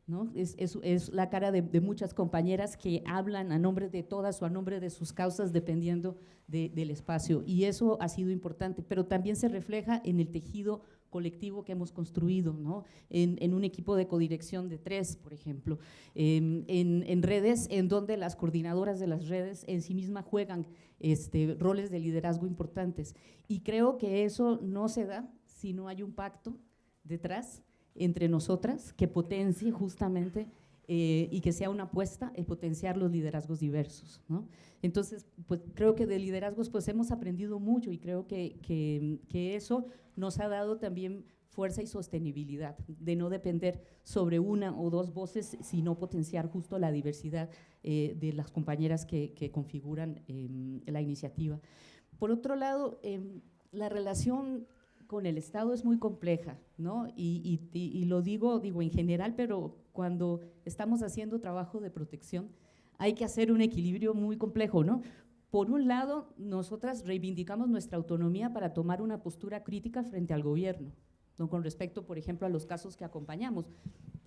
¿no? Es la cara de muchas compañeras que hablan a nombre de todas o a nombre de sus causas, dependiendo del espacio, y eso ha sido importante, pero también se refleja en el tejido colectivo que hemos construido, ¿no? En un equipo de codirección de 3, por ejemplo, en redes en donde las coordinadoras de las redes en sí mismas juegan roles de liderazgo importantes, y creo que eso no se da si no hay un pacto detrás entre nosotras que potencie justamente y que sea una apuesta en potenciar los liderazgos diversos, ¿no? Entonces, pues creo que de liderazgos pues hemos aprendido mucho, y creo que eso nos ha dado también fuerza y sostenibilidad, de no depender sobre una o dos voces, sino potenciar justo la diversidad de las compañeras que configuran la iniciativa. Por otro lado, la relación con el Estado es muy compleja, ¿no? Y lo digo en general, pero cuando estamos haciendo trabajo de protección hay que hacer un equilibrio muy complejo, ¿no? Por un lado, nosotras reivindicamos nuestra autonomía para tomar una postura crítica frente al gobierno, ¿no? Con respecto, por ejemplo, a los casos que acompañamos.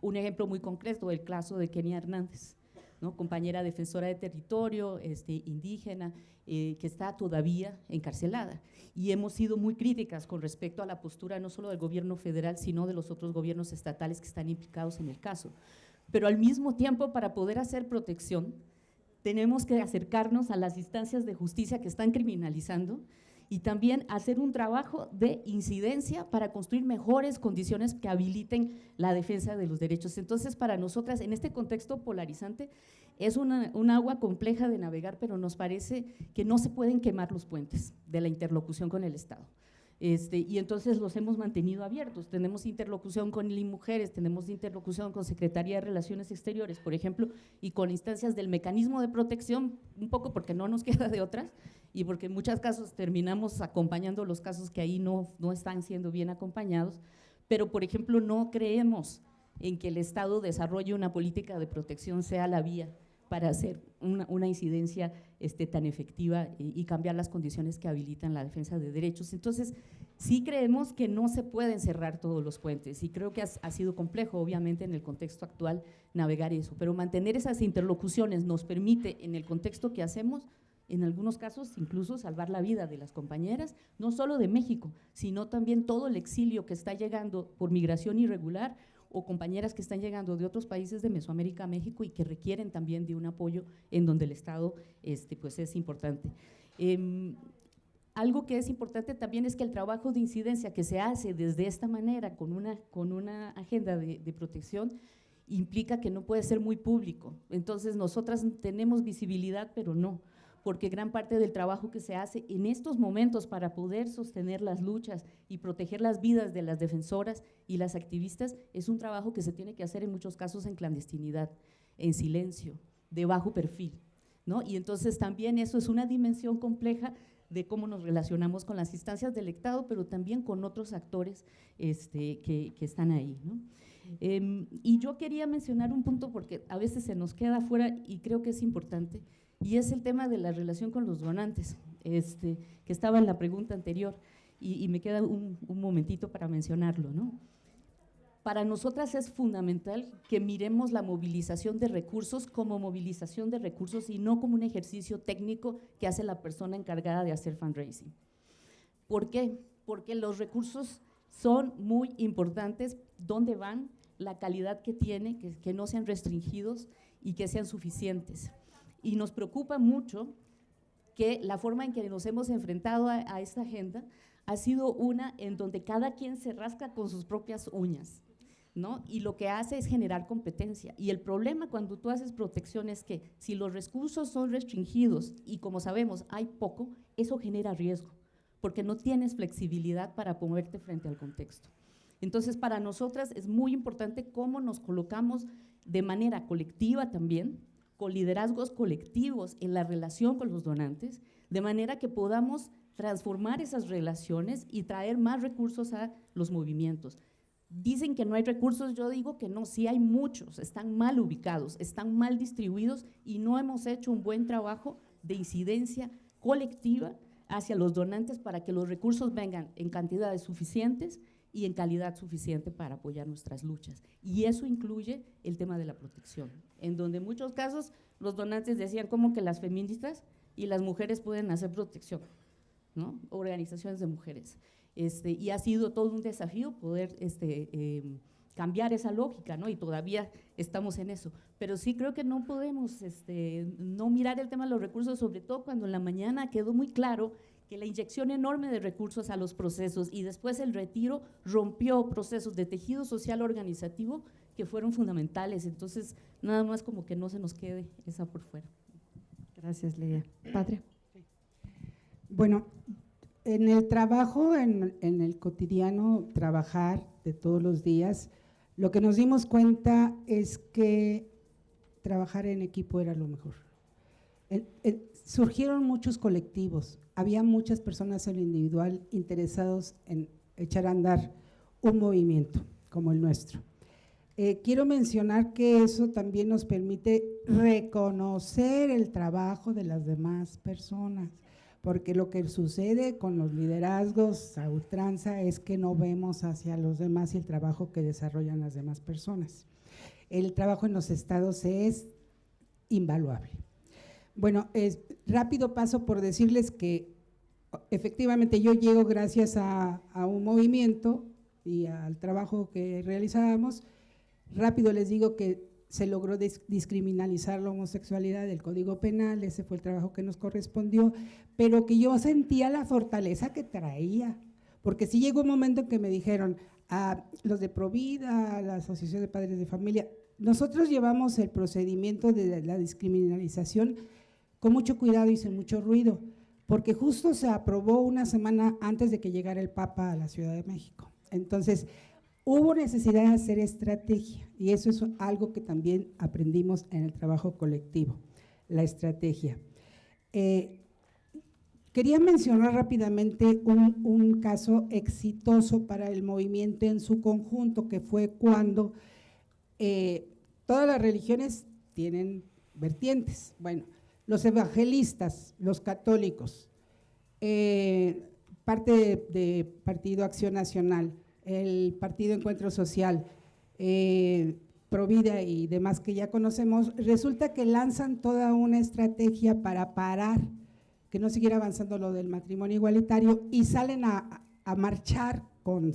Un ejemplo muy concreto, el caso de Kenia Hernández, ¿no? Compañera defensora de territorio, indígena, que está todavía encarcelada. Y hemos sido muy críticas con respecto a la postura no solo del gobierno federal, sino de los otros gobiernos estatales que están implicados en el caso. Pero al mismo tiempo, para poder hacer protección, tenemos que acercarnos a las instancias de justicia que están criminalizando, y también hacer un trabajo de incidencia para construir mejores condiciones que habiliten la defensa de los derechos. Entonces, para nosotras, en este contexto polarizante, es un agua compleja de navegar, pero nos parece que no se pueden quemar los puentes de la interlocución con el Estado. Y entonces los hemos mantenido abiertos. Tenemos interlocución con Mujeres, tenemos interlocución con Secretaría de Relaciones Exteriores, por ejemplo, y con instancias del mecanismo de protección, un poco porque no nos queda de otras y porque en muchos casos terminamos acompañando los casos que ahí no están siendo bien acompañados, pero por ejemplo no creemos en que el Estado desarrolle una política de protección sea la vía para hacer una incidencia tan efectiva y cambiar las condiciones que habilitan la defensa de derechos. Entonces, sí creemos que no se pueden cerrar todos los puentes y creo que ha sido complejo, obviamente, en el contexto actual navegar eso, pero mantener esas interlocuciones nos permite, en el contexto que hacemos, en algunos casos incluso salvar la vida de las compañeras, no solo de México, sino también todo el exilio que está llegando por migración irregular o compañeras que están llegando de otros países de Mesoamérica a México y que requieren también de un apoyo en donde el Estado pues es importante. Algo que es importante también es que el trabajo de incidencia que se hace desde esta manera, con una agenda de protección, implica que no puede ser muy público. Entonces, nosotras tenemos visibilidad, pero no, porque gran parte del trabajo que se hace en estos momentos para poder sostener las luchas y proteger las vidas de las defensoras y las activistas es un trabajo que se tiene que hacer en muchos casos en clandestinidad, en silencio, de bajo perfil, ¿no? Y entonces también eso es una dimensión compleja de cómo nos relacionamos con las instancias del Estado, pero también con otros actores que están ahí, ¿no? Y yo quería mencionar un punto porque a veces se nos queda fuera y creo que es importante, y es el tema de la relación con los donantes, que estaba en la pregunta anterior, y me queda un momentito para mencionarlo, ¿no? Para nosotras es fundamental que miremos la movilización de recursos como movilización de recursos y no como un ejercicio técnico que hace la persona encargada de hacer fundraising. ¿Por qué? Porque los recursos son muy importantes, dónde van, la calidad que tiene, que no sean restringidos y que sean suficientes. Y nos preocupa mucho que la forma en que nos hemos enfrentado a esta agenda ha sido una en donde cada quien se rasca con sus propias uñas, ¿no? Y lo que hace es generar competencia. Y el problema cuando tú haces protección es que si los recursos son restringidos y como sabemos hay poco, eso genera riesgo, porque no tienes flexibilidad para ponerte frente al contexto. Entonces, para nosotras es muy importante cómo nos colocamos de manera colectiva también, con liderazgos colectivos en la relación con los donantes, de manera que podamos transformar esas relaciones y traer más recursos a los movimientos. Dicen que no hay recursos, yo digo que no, sí hay muchos, están mal ubicados, están mal distribuidos y no hemos hecho un buen trabajo de incidencia colectiva hacia los donantes para que los recursos vengan en cantidades suficientes y en calidad suficiente para apoyar nuestras luchas. Y eso incluye el tema de la protección, en donde en muchos casos los donantes decían como que las feministas y las mujeres pueden hacer protección, ¿no? Organizaciones de mujeres. Y ha sido todo un desafío poder cambiar esa lógica, ¿no? Y todavía estamos en eso. Pero sí creo que no podemos no mirar el tema de los recursos, sobre todo cuando en la mañana quedó muy claro que la inyección enorme de recursos a los procesos y después el retiro rompió procesos de tejido social organizativo que fueron fundamentales. Entonces, nada más como que no se nos quede esa por fuera. Gracias, Lidia. Patria. Bueno, en el trabajo, en el cotidiano, trabajar de todos los días, lo que nos dimos cuenta es que trabajar en equipo era lo mejor. Surgieron muchos colectivos, había muchas personas en lo individual interesados en echar a andar un movimiento como el nuestro. Quiero mencionar que eso también nos permite reconocer el trabajo de las demás personas, porque lo que sucede con los liderazgos a ultranza es que no vemos hacia los demás y el trabajo que desarrollan las demás personas. El trabajo en los estados es invaluable. Bueno, rápido paso por decirles que efectivamente yo llego gracias a un movimiento y al trabajo que realizábamos. Rápido les digo que se logró descriminalizar la homosexualidad del Código Penal, ese fue el trabajo que nos correspondió, pero que yo sentía la fortaleza que traía, porque sí llegó un momento en que me dijeron, a los de Provida, a la Asociación de Padres de Familia, nosotros llevamos el procedimiento de la descriminalización con mucho cuidado y sin mucho ruido, porque justo se aprobó una semana antes de que llegara el Papa a la Ciudad de México. Entonces, hubo necesidad de hacer estrategia y eso es algo que también aprendimos en el trabajo colectivo, la estrategia. Quería mencionar rápidamente un caso exitoso para el movimiento en su conjunto, que fue cuando todas las religiones tienen vertientes. Bueno, los evangelistas, los católicos, parte de Partido Acción Nacional, el Partido Encuentro Social, Provida y demás que ya conocemos, resulta que lanzan toda una estrategia para parar que no siguiera avanzando lo del matrimonio igualitario y salen a marchar con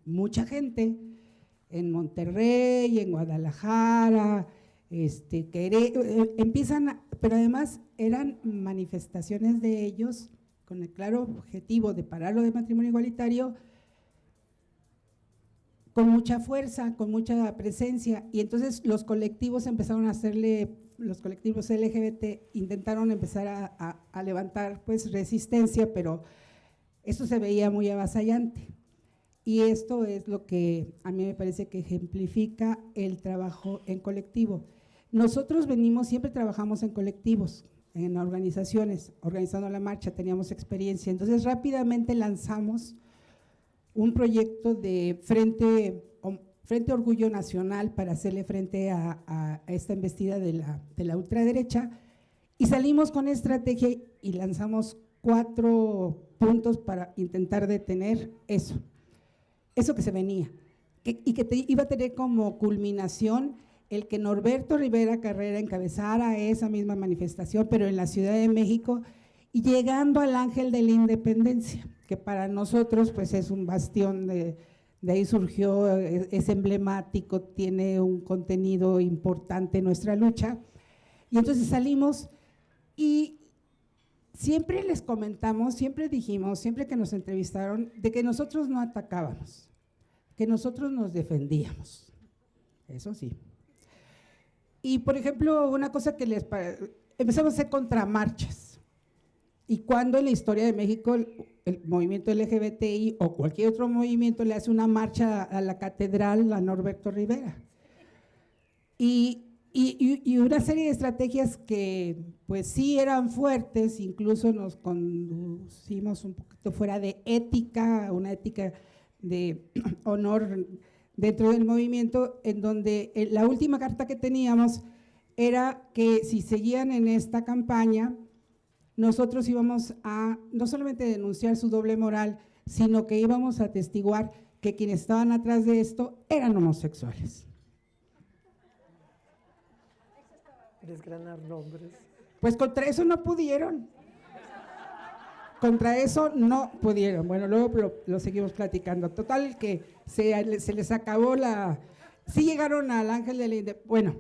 mucha gente en Monterrey, en Guadalajara, empiezan, pero además eran manifestaciones de ellos con el claro objetivo de parar lo del matrimonio igualitario, con mucha fuerza, con mucha presencia, y entonces los colectivos empezaron a hacerle, los colectivos LGBT intentaron empezar a levantar pues resistencia, pero esto se veía muy avasallante. Y esto es lo que a mí me parece que ejemplifica el trabajo en colectivo. Nosotros siempre trabajamos en colectivos, en organizaciones, organizando la marcha, teníamos experiencia, entonces rápidamente lanzamos un proyecto de Frente Orgullo Nacional para hacerle frente a esta embestida de la ultraderecha y salimos con estrategia y lanzamos 4 puntos para intentar detener eso que se venía y que iba a tener como culminación el que Norberto Rivera Carrera encabezara esa misma manifestación, pero en la Ciudad de México y llegando al Ángel de la Independencia, que para nosotros pues es un bastión, de ahí surgió, es emblemático, tiene un contenido importante en nuestra lucha. Y entonces salimos y siempre les comentamos, siempre dijimos, siempre que nos entrevistaron, de que nosotros no atacábamos, que nosotros nos defendíamos, eso sí. Y por ejemplo, una cosa que empezamos a hacer contramarchas. Y cuando en la historia de México el movimiento LGBTI o cualquier otro movimiento le hace una marcha a la catedral a Norberto Rivera. Y una serie de estrategias que pues sí eran fuertes, incluso nos conducimos un poquito fuera de ética, una ética de honor dentro del movimiento, en donde la última carta que teníamos era que si seguían en esta campaña, nosotros íbamos a no solamente denunciar su doble moral, sino que íbamos a atestiguar que quienes estaban atrás de esto eran homosexuales. Desgranar nombres. Pues contra eso no pudieron. Contra eso no pudieron. Bueno, luego lo seguimos platicando. Total que se les acabó sí llegaron al Ángel de la Independencia. Bueno,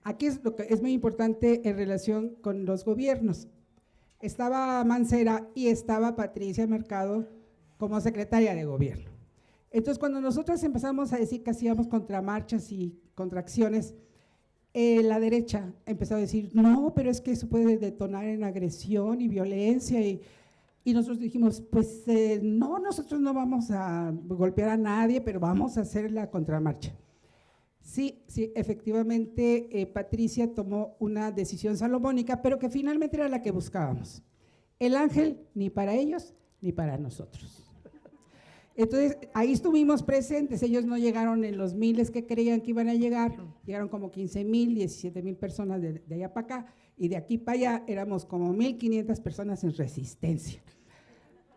aquí es lo que es muy importante en relación con los gobiernos. Estaba Mancera y estaba Patricia Mercado como secretaria de gobierno. Entonces, cuando nosotros empezamos a decir que hacíamos contramarchas y contracciones, la derecha empezó a decir, no, pero es que eso puede detonar en agresión y violencia, y nosotros dijimos, pues no, nosotros no vamos a golpear a nadie, pero vamos a hacer la contramarcha. Sí, efectivamente, Patricia tomó una decisión salomónica, pero que finalmente era la que buscábamos. El ángel ni para ellos ni para nosotros. Entonces, ahí estuvimos presentes, ellos no llegaron en los miles que creían que iban a llegar, llegaron como 15,000, 17,000 personas de allá para acá, y de aquí para allá éramos como 1,500 personas en resistencia.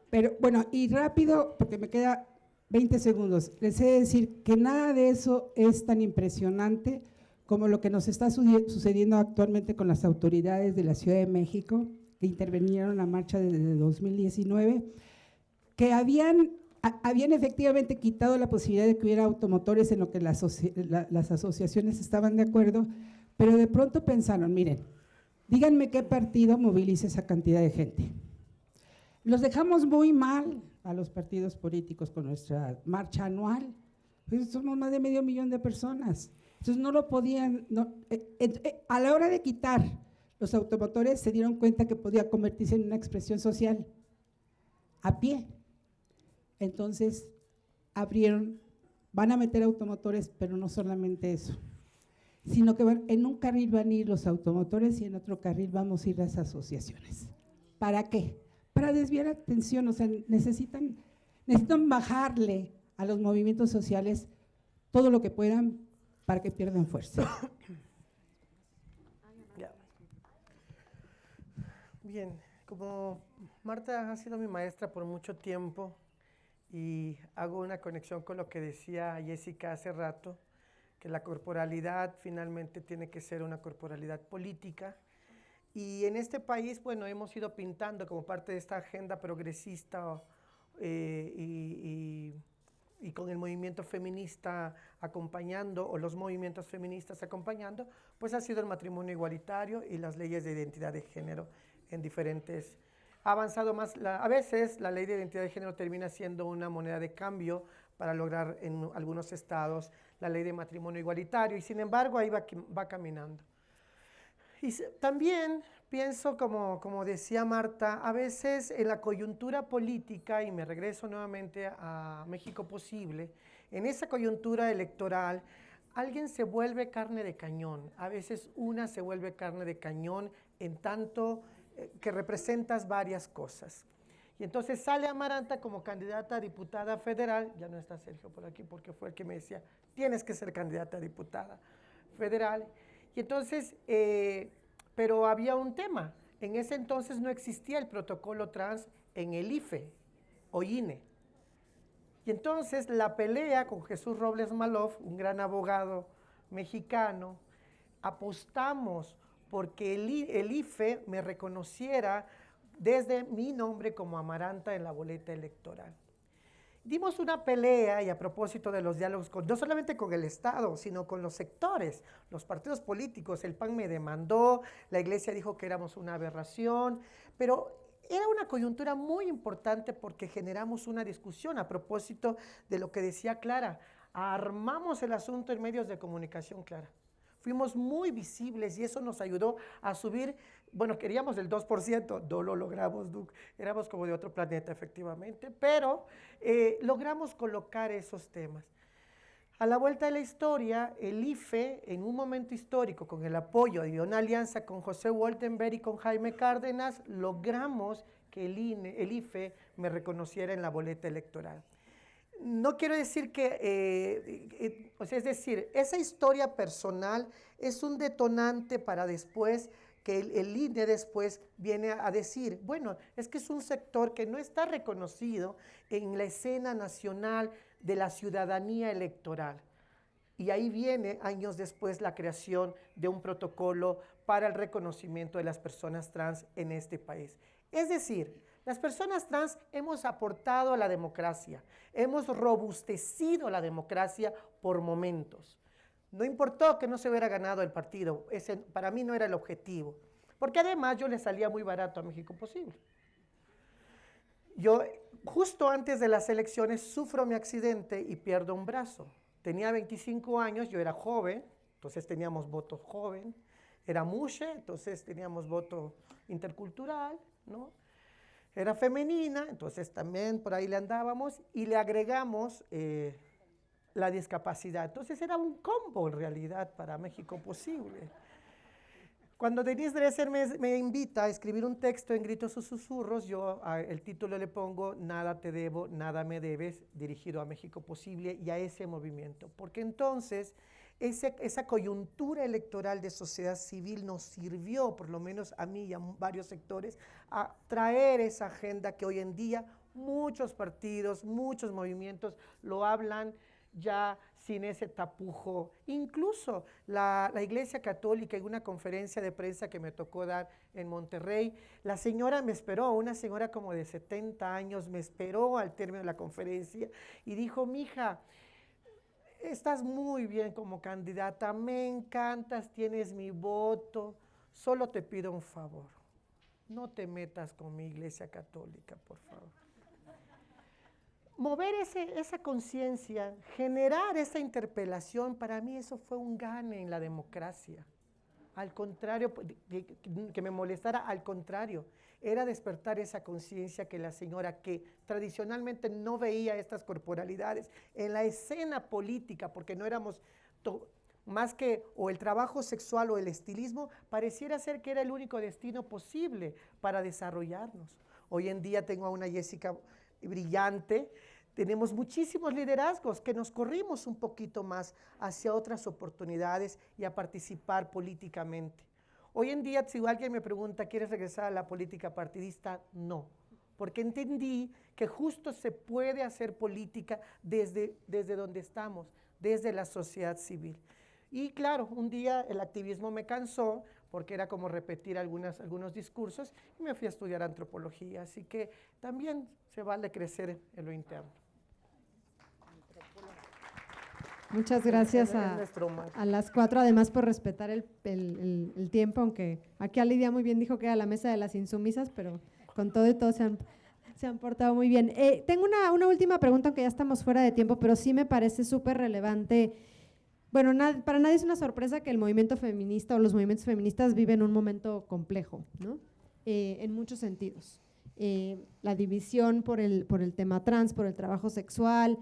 Pero bueno, y rápido, porque me queda 20 segundos, les he de decir que nada de eso es tan impresionante como lo que nos está sucediendo actualmente con las autoridades de la Ciudad de México, que intervinieron en la marcha desde 2019, que habían habían efectivamente quitado la posibilidad de que hubiera automotores en lo que las asociaciones estaban de acuerdo, pero de pronto pensaron, miren, díganme qué partido moviliza esa cantidad de gente. Los dejamos muy mal a los partidos políticos con nuestra marcha anual, pues somos más de 500,000 de personas, entonces no lo podían, a la hora de quitar los automotores se dieron cuenta que podía convertirse en una expresión social a pie. Entonces abrieron, van a meter automotores, pero no solamente eso, sino que en un carril van a ir los automotores y en otro carril vamos a ir las asociaciones. ¿Para qué? Para desviar la atención, o sea, necesitan bajarle a los movimientos sociales todo lo que puedan para que pierdan fuerza. Bien, como Marta ha sido mi maestra por mucho tiempo y hago una conexión con lo que decía Jessica hace rato, que la corporalidad finalmente tiene que ser una corporalidad política. Y en este país, bueno, hemos ido pintando como parte de esta agenda progresista y con el movimiento feminista acompañando, o los movimientos feministas acompañando, pues ha sido el matrimonio igualitario y las leyes de identidad de género en diferentes. Ha avanzado más, a veces la ley de identidad de género termina siendo una moneda de cambio para lograr en algunos estados la ley de matrimonio igualitario, y sin embargo ahí va caminando. Y también pienso, como decía Marta, a veces en la coyuntura política, y me regreso nuevamente a México Posible, en esa coyuntura electoral, alguien se vuelve carne de cañón. A veces una se vuelve carne de cañón en tanto que representas varias cosas. Y entonces sale Amaranta como candidata a diputada federal, ya no está Sergio por aquí porque fue el que me decía, tienes que ser candidata a diputada federal. Y entonces, pero había un tema, en ese entonces no existía el protocolo trans en el IFE o INE. Y entonces la pelea con Jesús Robles Maloff, un gran abogado mexicano, apostamos porque el IFE me reconociera desde mi nombre como Amaranta en la boleta electoral. Dimos una pelea, y a propósito de los diálogos, no solamente con el Estado, sino con los sectores, los partidos políticos. El PAN me demandó, la Iglesia dijo que éramos una aberración, pero era una coyuntura muy importante porque generamos una discusión a propósito de lo que decía Clara. Armamos el asunto en medios de comunicación, Clara. Fuimos muy visibles y eso nos ayudó a subir. Bueno, queríamos el 2%, no lo logramos, Duke. Éramos como de otro planeta, efectivamente, pero logramos colocar esos temas. A la vuelta de la historia, el IFE, en un momento histórico, con el apoyo de una alianza con José Woltenberg y con Jaime Cárdenas, logramos que el IFE me reconociera en la boleta electoral. No quiero decir que, o sea, es decir, esa historia personal es un detonante para después que el INE después viene a decir, bueno, es que es un sector que no está reconocido en la escena nacional de la ciudadanía electoral. Y ahí viene, años después, la creación de un protocolo para el reconocimiento de las personas trans en este país. Es decir, las personas trans hemos aportado a la democracia, hemos robustecido la democracia por momentos. No importó que no se hubiera ganado el partido, ese para mí no era el objetivo, porque además yo le salía muy barato a México Posible. Yo, justo antes de las elecciones, sufro mi accidente y pierdo un brazo. Tenía 25 años, yo era joven, entonces teníamos voto joven, era mushe, entonces teníamos voto intercultural, ¿no? Era femenina, entonces también por ahí le andábamos y le agregamos la discapacidad. Entonces era un combo en realidad para México Posible. Cuando Denise Dresser me invita a escribir un texto en Gritos o Susurros, yo el título le pongo Nada te debo, nada me debes, dirigido a México Posible y a ese movimiento. Porque entonces esa coyuntura electoral de sociedad civil nos sirvió, por lo menos a mí y a varios sectores, a traer esa agenda que hoy en día muchos partidos, muchos movimientos lo hablan ya sin ese tapujo. Incluso la Iglesia Católica, en una conferencia de prensa que me tocó dar en Monterrey, la señora me esperó, una señora como de 70 años, me esperó al término de la conferencia y dijo: mija, estás muy bien como candidata, me encantas, tienes mi voto, solo te pido un favor, no te metas con mi Iglesia Católica, por favor. Mover esa conciencia, generar esa interpelación, para mí eso fue un gane en la democracia. Al contrario, que me molestara, al contrario, era despertar esa conciencia que la señora, que tradicionalmente no veía estas corporalidades en la escena política, porque no éramos más que o el trabajo sexual o el estilismo, pareciera ser que era el único destino posible para desarrollarnos. Hoy en día tengo a una Jessica brillante, tenemos muchísimos liderazgos que nos corrimos un poquito más hacia otras oportunidades y a participar políticamente. Hoy en día, si alguien me pregunta, ¿quieres regresar a la política partidista? No, porque entendí que justo se puede hacer política desde donde estamos, desde la sociedad civil. Y claro, un día el activismo me cansó, porque era como repetir algunos discursos, y me fui a estudiar antropología, así que también se vale crecer en lo interno. Muchas gracias a las 4, además por respetar el tiempo, aunque aquí Lidia muy bien dijo que era la mesa de las insumisas, pero con todo y todo se han portado muy bien. Tengo una última pregunta, aunque ya estamos fuera de tiempo, pero sí me parece súper relevante. Bueno, para nadie es una sorpresa que el movimiento feminista o los movimientos feministas viven un momento complejo, ¿no? En muchos sentidos. La división por el tema trans, por el trabajo sexual,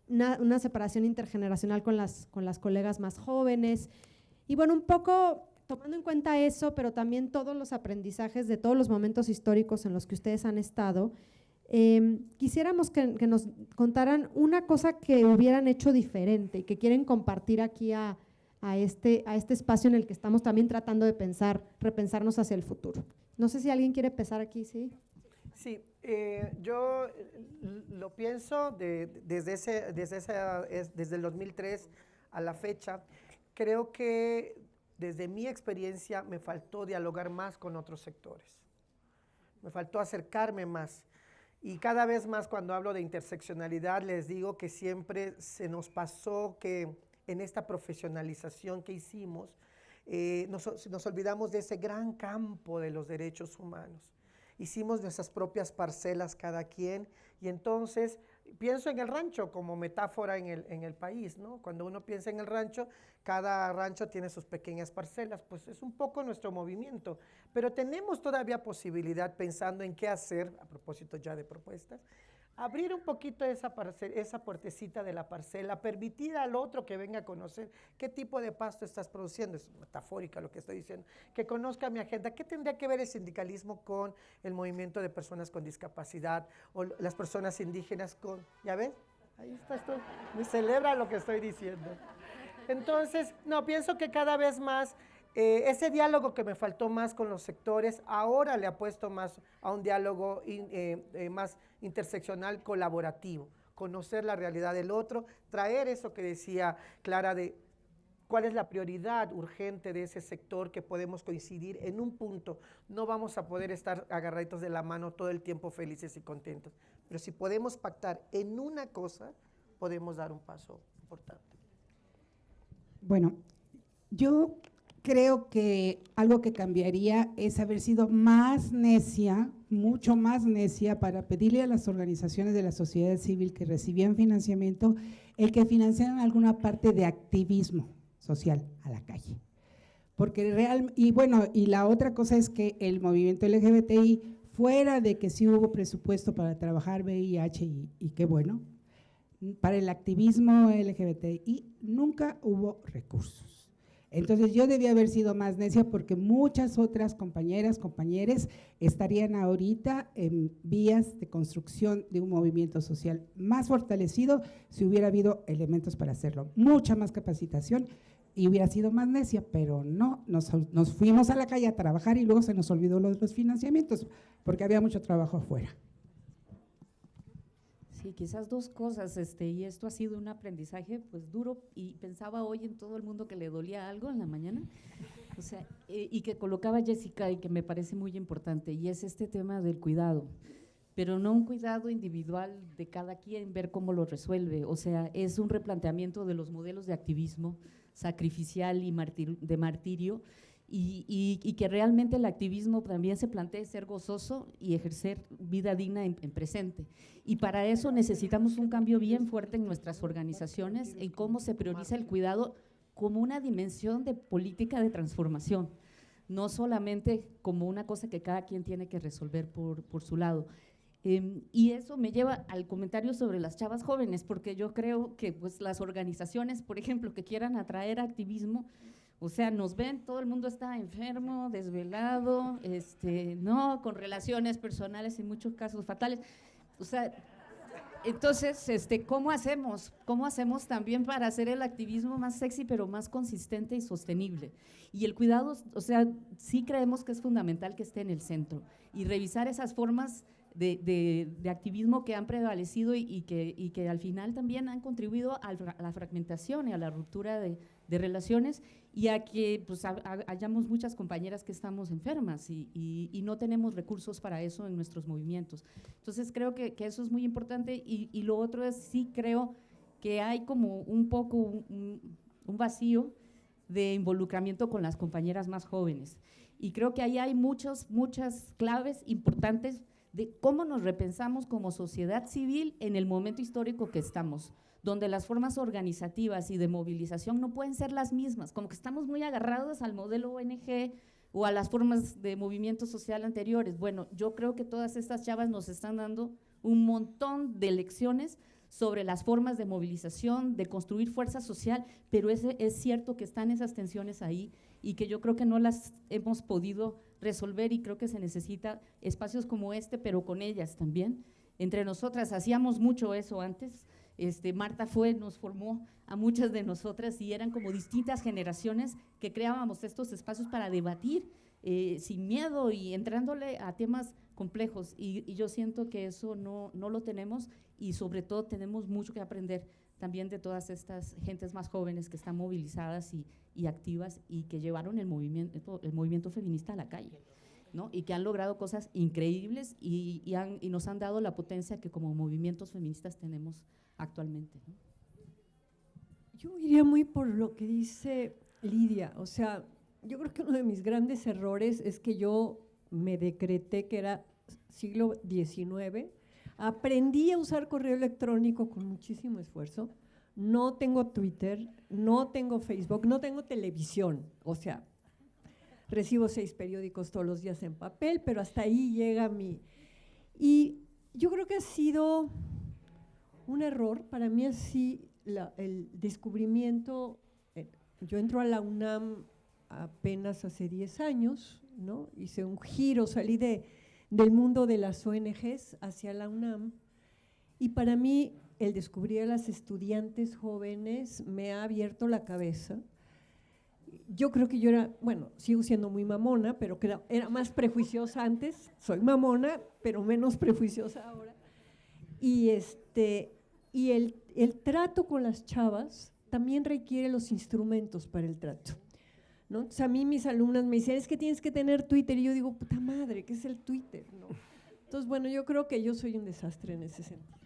una separación intergeneracional con las colegas más jóvenes. Y bueno, un poco tomando en cuenta eso, pero también todos los aprendizajes de todos los momentos históricos en los que ustedes han estado, quisiéramos que nos contaran una cosa que hubieran hecho diferente y que quieren compartir aquí a este espacio en el que estamos también tratando de repensarnos hacia el futuro. No sé si alguien quiere empezar aquí, ¿sí? Sí, yo lo pienso desde el 2003 a la fecha. Creo que desde mi experiencia me faltó dialogar más con otros sectores, me faltó acercarme más. Y cada vez más cuando hablo de interseccionalidad les digo que siempre se nos pasó que en esta profesionalización que hicimos nos olvidamos de ese gran campo de los derechos humanos. Hicimos nuestras propias parcelas cada quien y entonces pienso en el rancho como metáfora en el país, ¿no? Cuando uno piensa en el rancho, cada rancho tiene sus pequeñas parcelas, pues es un poco nuestro movimiento, pero tenemos todavía posibilidad, pensando en qué hacer, a propósito ya de propuestas, abrir un poquito esa puertecita de la parcela, permitir al otro que venga a conocer qué tipo de pasto estás produciendo, es metafórica lo que estoy diciendo, que conozca mi agenda, qué tendría que ver el sindicalismo con el movimiento de personas con discapacidad o las personas indígenas con, ¿ya ves? Ahí estás tú, me celebra lo que estoy diciendo. Entonces, no, pienso que cada vez más ese diálogo que me faltó más con los sectores, ahora le apuesto más a un diálogo más interseccional, colaborativo, conocer la realidad del otro, traer eso que decía Clara de cuál es la prioridad urgente de ese sector, que podemos coincidir en un punto. No vamos a poder estar agarraditos de la mano todo el tiempo felices y contentos, pero si podemos pactar en una cosa, podemos dar un paso importante. Bueno, yo creo que algo que cambiaría es haber sido más necia, mucho más necia, para pedirle a las organizaciones de la sociedad civil que recibían financiamiento, el que financiaran alguna parte de activismo social a la calle. Porque y la otra cosa es que el movimiento LGBTI, fuera de que sí hubo presupuesto para trabajar VIH y qué bueno, para el activismo LGBTI nunca hubo recursos. Entonces yo debía haber sido más necia, porque muchas otras compañeros estarían ahorita en vías de construcción de un movimiento social más fortalecido si hubiera habido elementos para hacerlo, mucha más capacitación, y hubiera sido más necia, pero no, nos fuimos a la calle a trabajar y luego se nos olvidó los financiamientos, porque había mucho trabajo afuera. Sí, quizás dos cosas, y esto ha sido un aprendizaje pues duro, y pensaba hoy en todo el mundo que le dolía algo en la mañana, o sea, y que colocaba Jessica y que me parece muy importante, y es este tema del cuidado, pero no un cuidado individual de cada quien, ver cómo lo resuelve, o sea, es un replanteamiento de los modelos de activismo sacrificial y de martirio, y que realmente el activismo también se plantee ser gozoso y ejercer vida digna en presente. Y para eso necesitamos un cambio bien fuerte en nuestras organizaciones, en cómo se prioriza el cuidado como una dimensión de política de transformación, no solamente como una cosa que cada quien tiene que resolver por su lado. Y eso me lleva al comentario sobre las chavas jóvenes, porque yo creo que pues, las organizaciones, por ejemplo, que quieran atraer activismo, o sea, nos ven, todo el mundo está enfermo, desvelado, no, con relaciones personales en muchos casos fatales. O sea, entonces, ¿cómo hacemos? ¿Cómo hacemos también para hacer el activismo más sexy, pero más consistente y sostenible? Y el cuidado, o sea, sí creemos que es fundamental que esté en el centro y revisar esas formas de activismo que han prevalecido y que al final también han contribuido a la fragmentación y a la ruptura de relaciones, y a que pues, hayamos muchas compañeras que estamos enfermas y no tenemos recursos para eso en nuestros movimientos. Entonces creo que eso es muy importante, y lo otro es, sí creo que hay como un poco un vacío de involucramiento con las compañeras más jóvenes, y creo que ahí hay muchas claves importantes de cómo nos repensamos como sociedad civil en el momento histórico que estamos, donde las formas organizativas y de movilización no pueden ser las mismas, como que estamos muy agarrados al modelo ONG o a las formas de movimiento social anteriores. Bueno, yo creo que todas estas chavas nos están dando un montón de lecciones sobre las formas de movilización, de construir fuerza social, pero es cierto que están esas tensiones ahí y que yo creo que no las hemos podido resolver, y creo que se necesita espacios como este, pero con ellas también. Entre nosotras hacíamos mucho eso antes. Marta nos formó a muchas de nosotras, y eran como distintas generaciones que creábamos estos espacios para debatir sin miedo y entrándole a temas complejos, y yo siento que eso no lo tenemos, y sobre todo tenemos mucho que aprender también de todas estas gentes más jóvenes que están movilizadas y activas, y que llevaron el movimiento feminista a la calle, ¿no? Y que han logrado cosas increíbles y nos han dado la potencia que como movimientos feministas tenemos actualmente, ¿no? Yo iría muy por lo que dice Lidia, o sea, yo creo que uno de mis grandes errores es que yo me decreté que era siglo XIX, aprendí a usar correo electrónico con muchísimo esfuerzo, no tengo Twitter, no tengo Facebook, no tengo televisión, o sea, recibo 6 periódicos todos los días en papel, pero hasta ahí llega Y yo creo que ha sido un error, para mí así, el descubrimiento. Yo entro a la UNAM apenas hace 10 años, ¿no? Hice un giro, salí del mundo de las ONGs hacia la UNAM, y para mí el descubrir a las estudiantes jóvenes me ha abierto la cabeza. Yo creo que yo sigo siendo muy mamona, pero que era más prejuiciosa antes. Soy mamona, pero menos prejuiciosa ahora. Y el trato con las chavas también requiere los instrumentos para el trato, ¿no? Entonces, a mí mis alumnas me dicen, es que tienes que tener Twitter, y yo digo, puta madre, ¿qué es el Twitter?, ¿no? Entonces, bueno, yo creo que yo soy un desastre en ese sentido.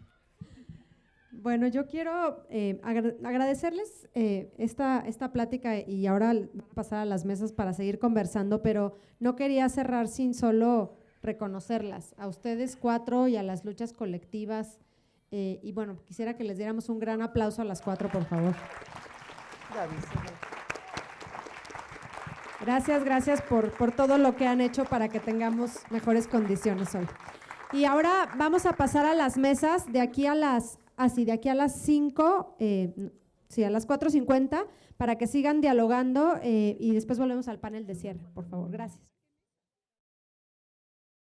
Bueno, yo quiero agradecerles esta plática, y ahora pasar a las mesas para seguir conversando, pero no quería cerrar sin solo reconocerlas, a ustedes 4 y a las luchas colectivas, y bueno, quisiera que les diéramos un gran aplauso a las 4, por favor. Gracias por todo lo que han hecho para que tengamos mejores condiciones hoy. Y ahora vamos a pasar a las mesas de aquí a las 5, a las 4:50, para que sigan dialogando, y después volvemos al panel de cierre, por favor. Gracias.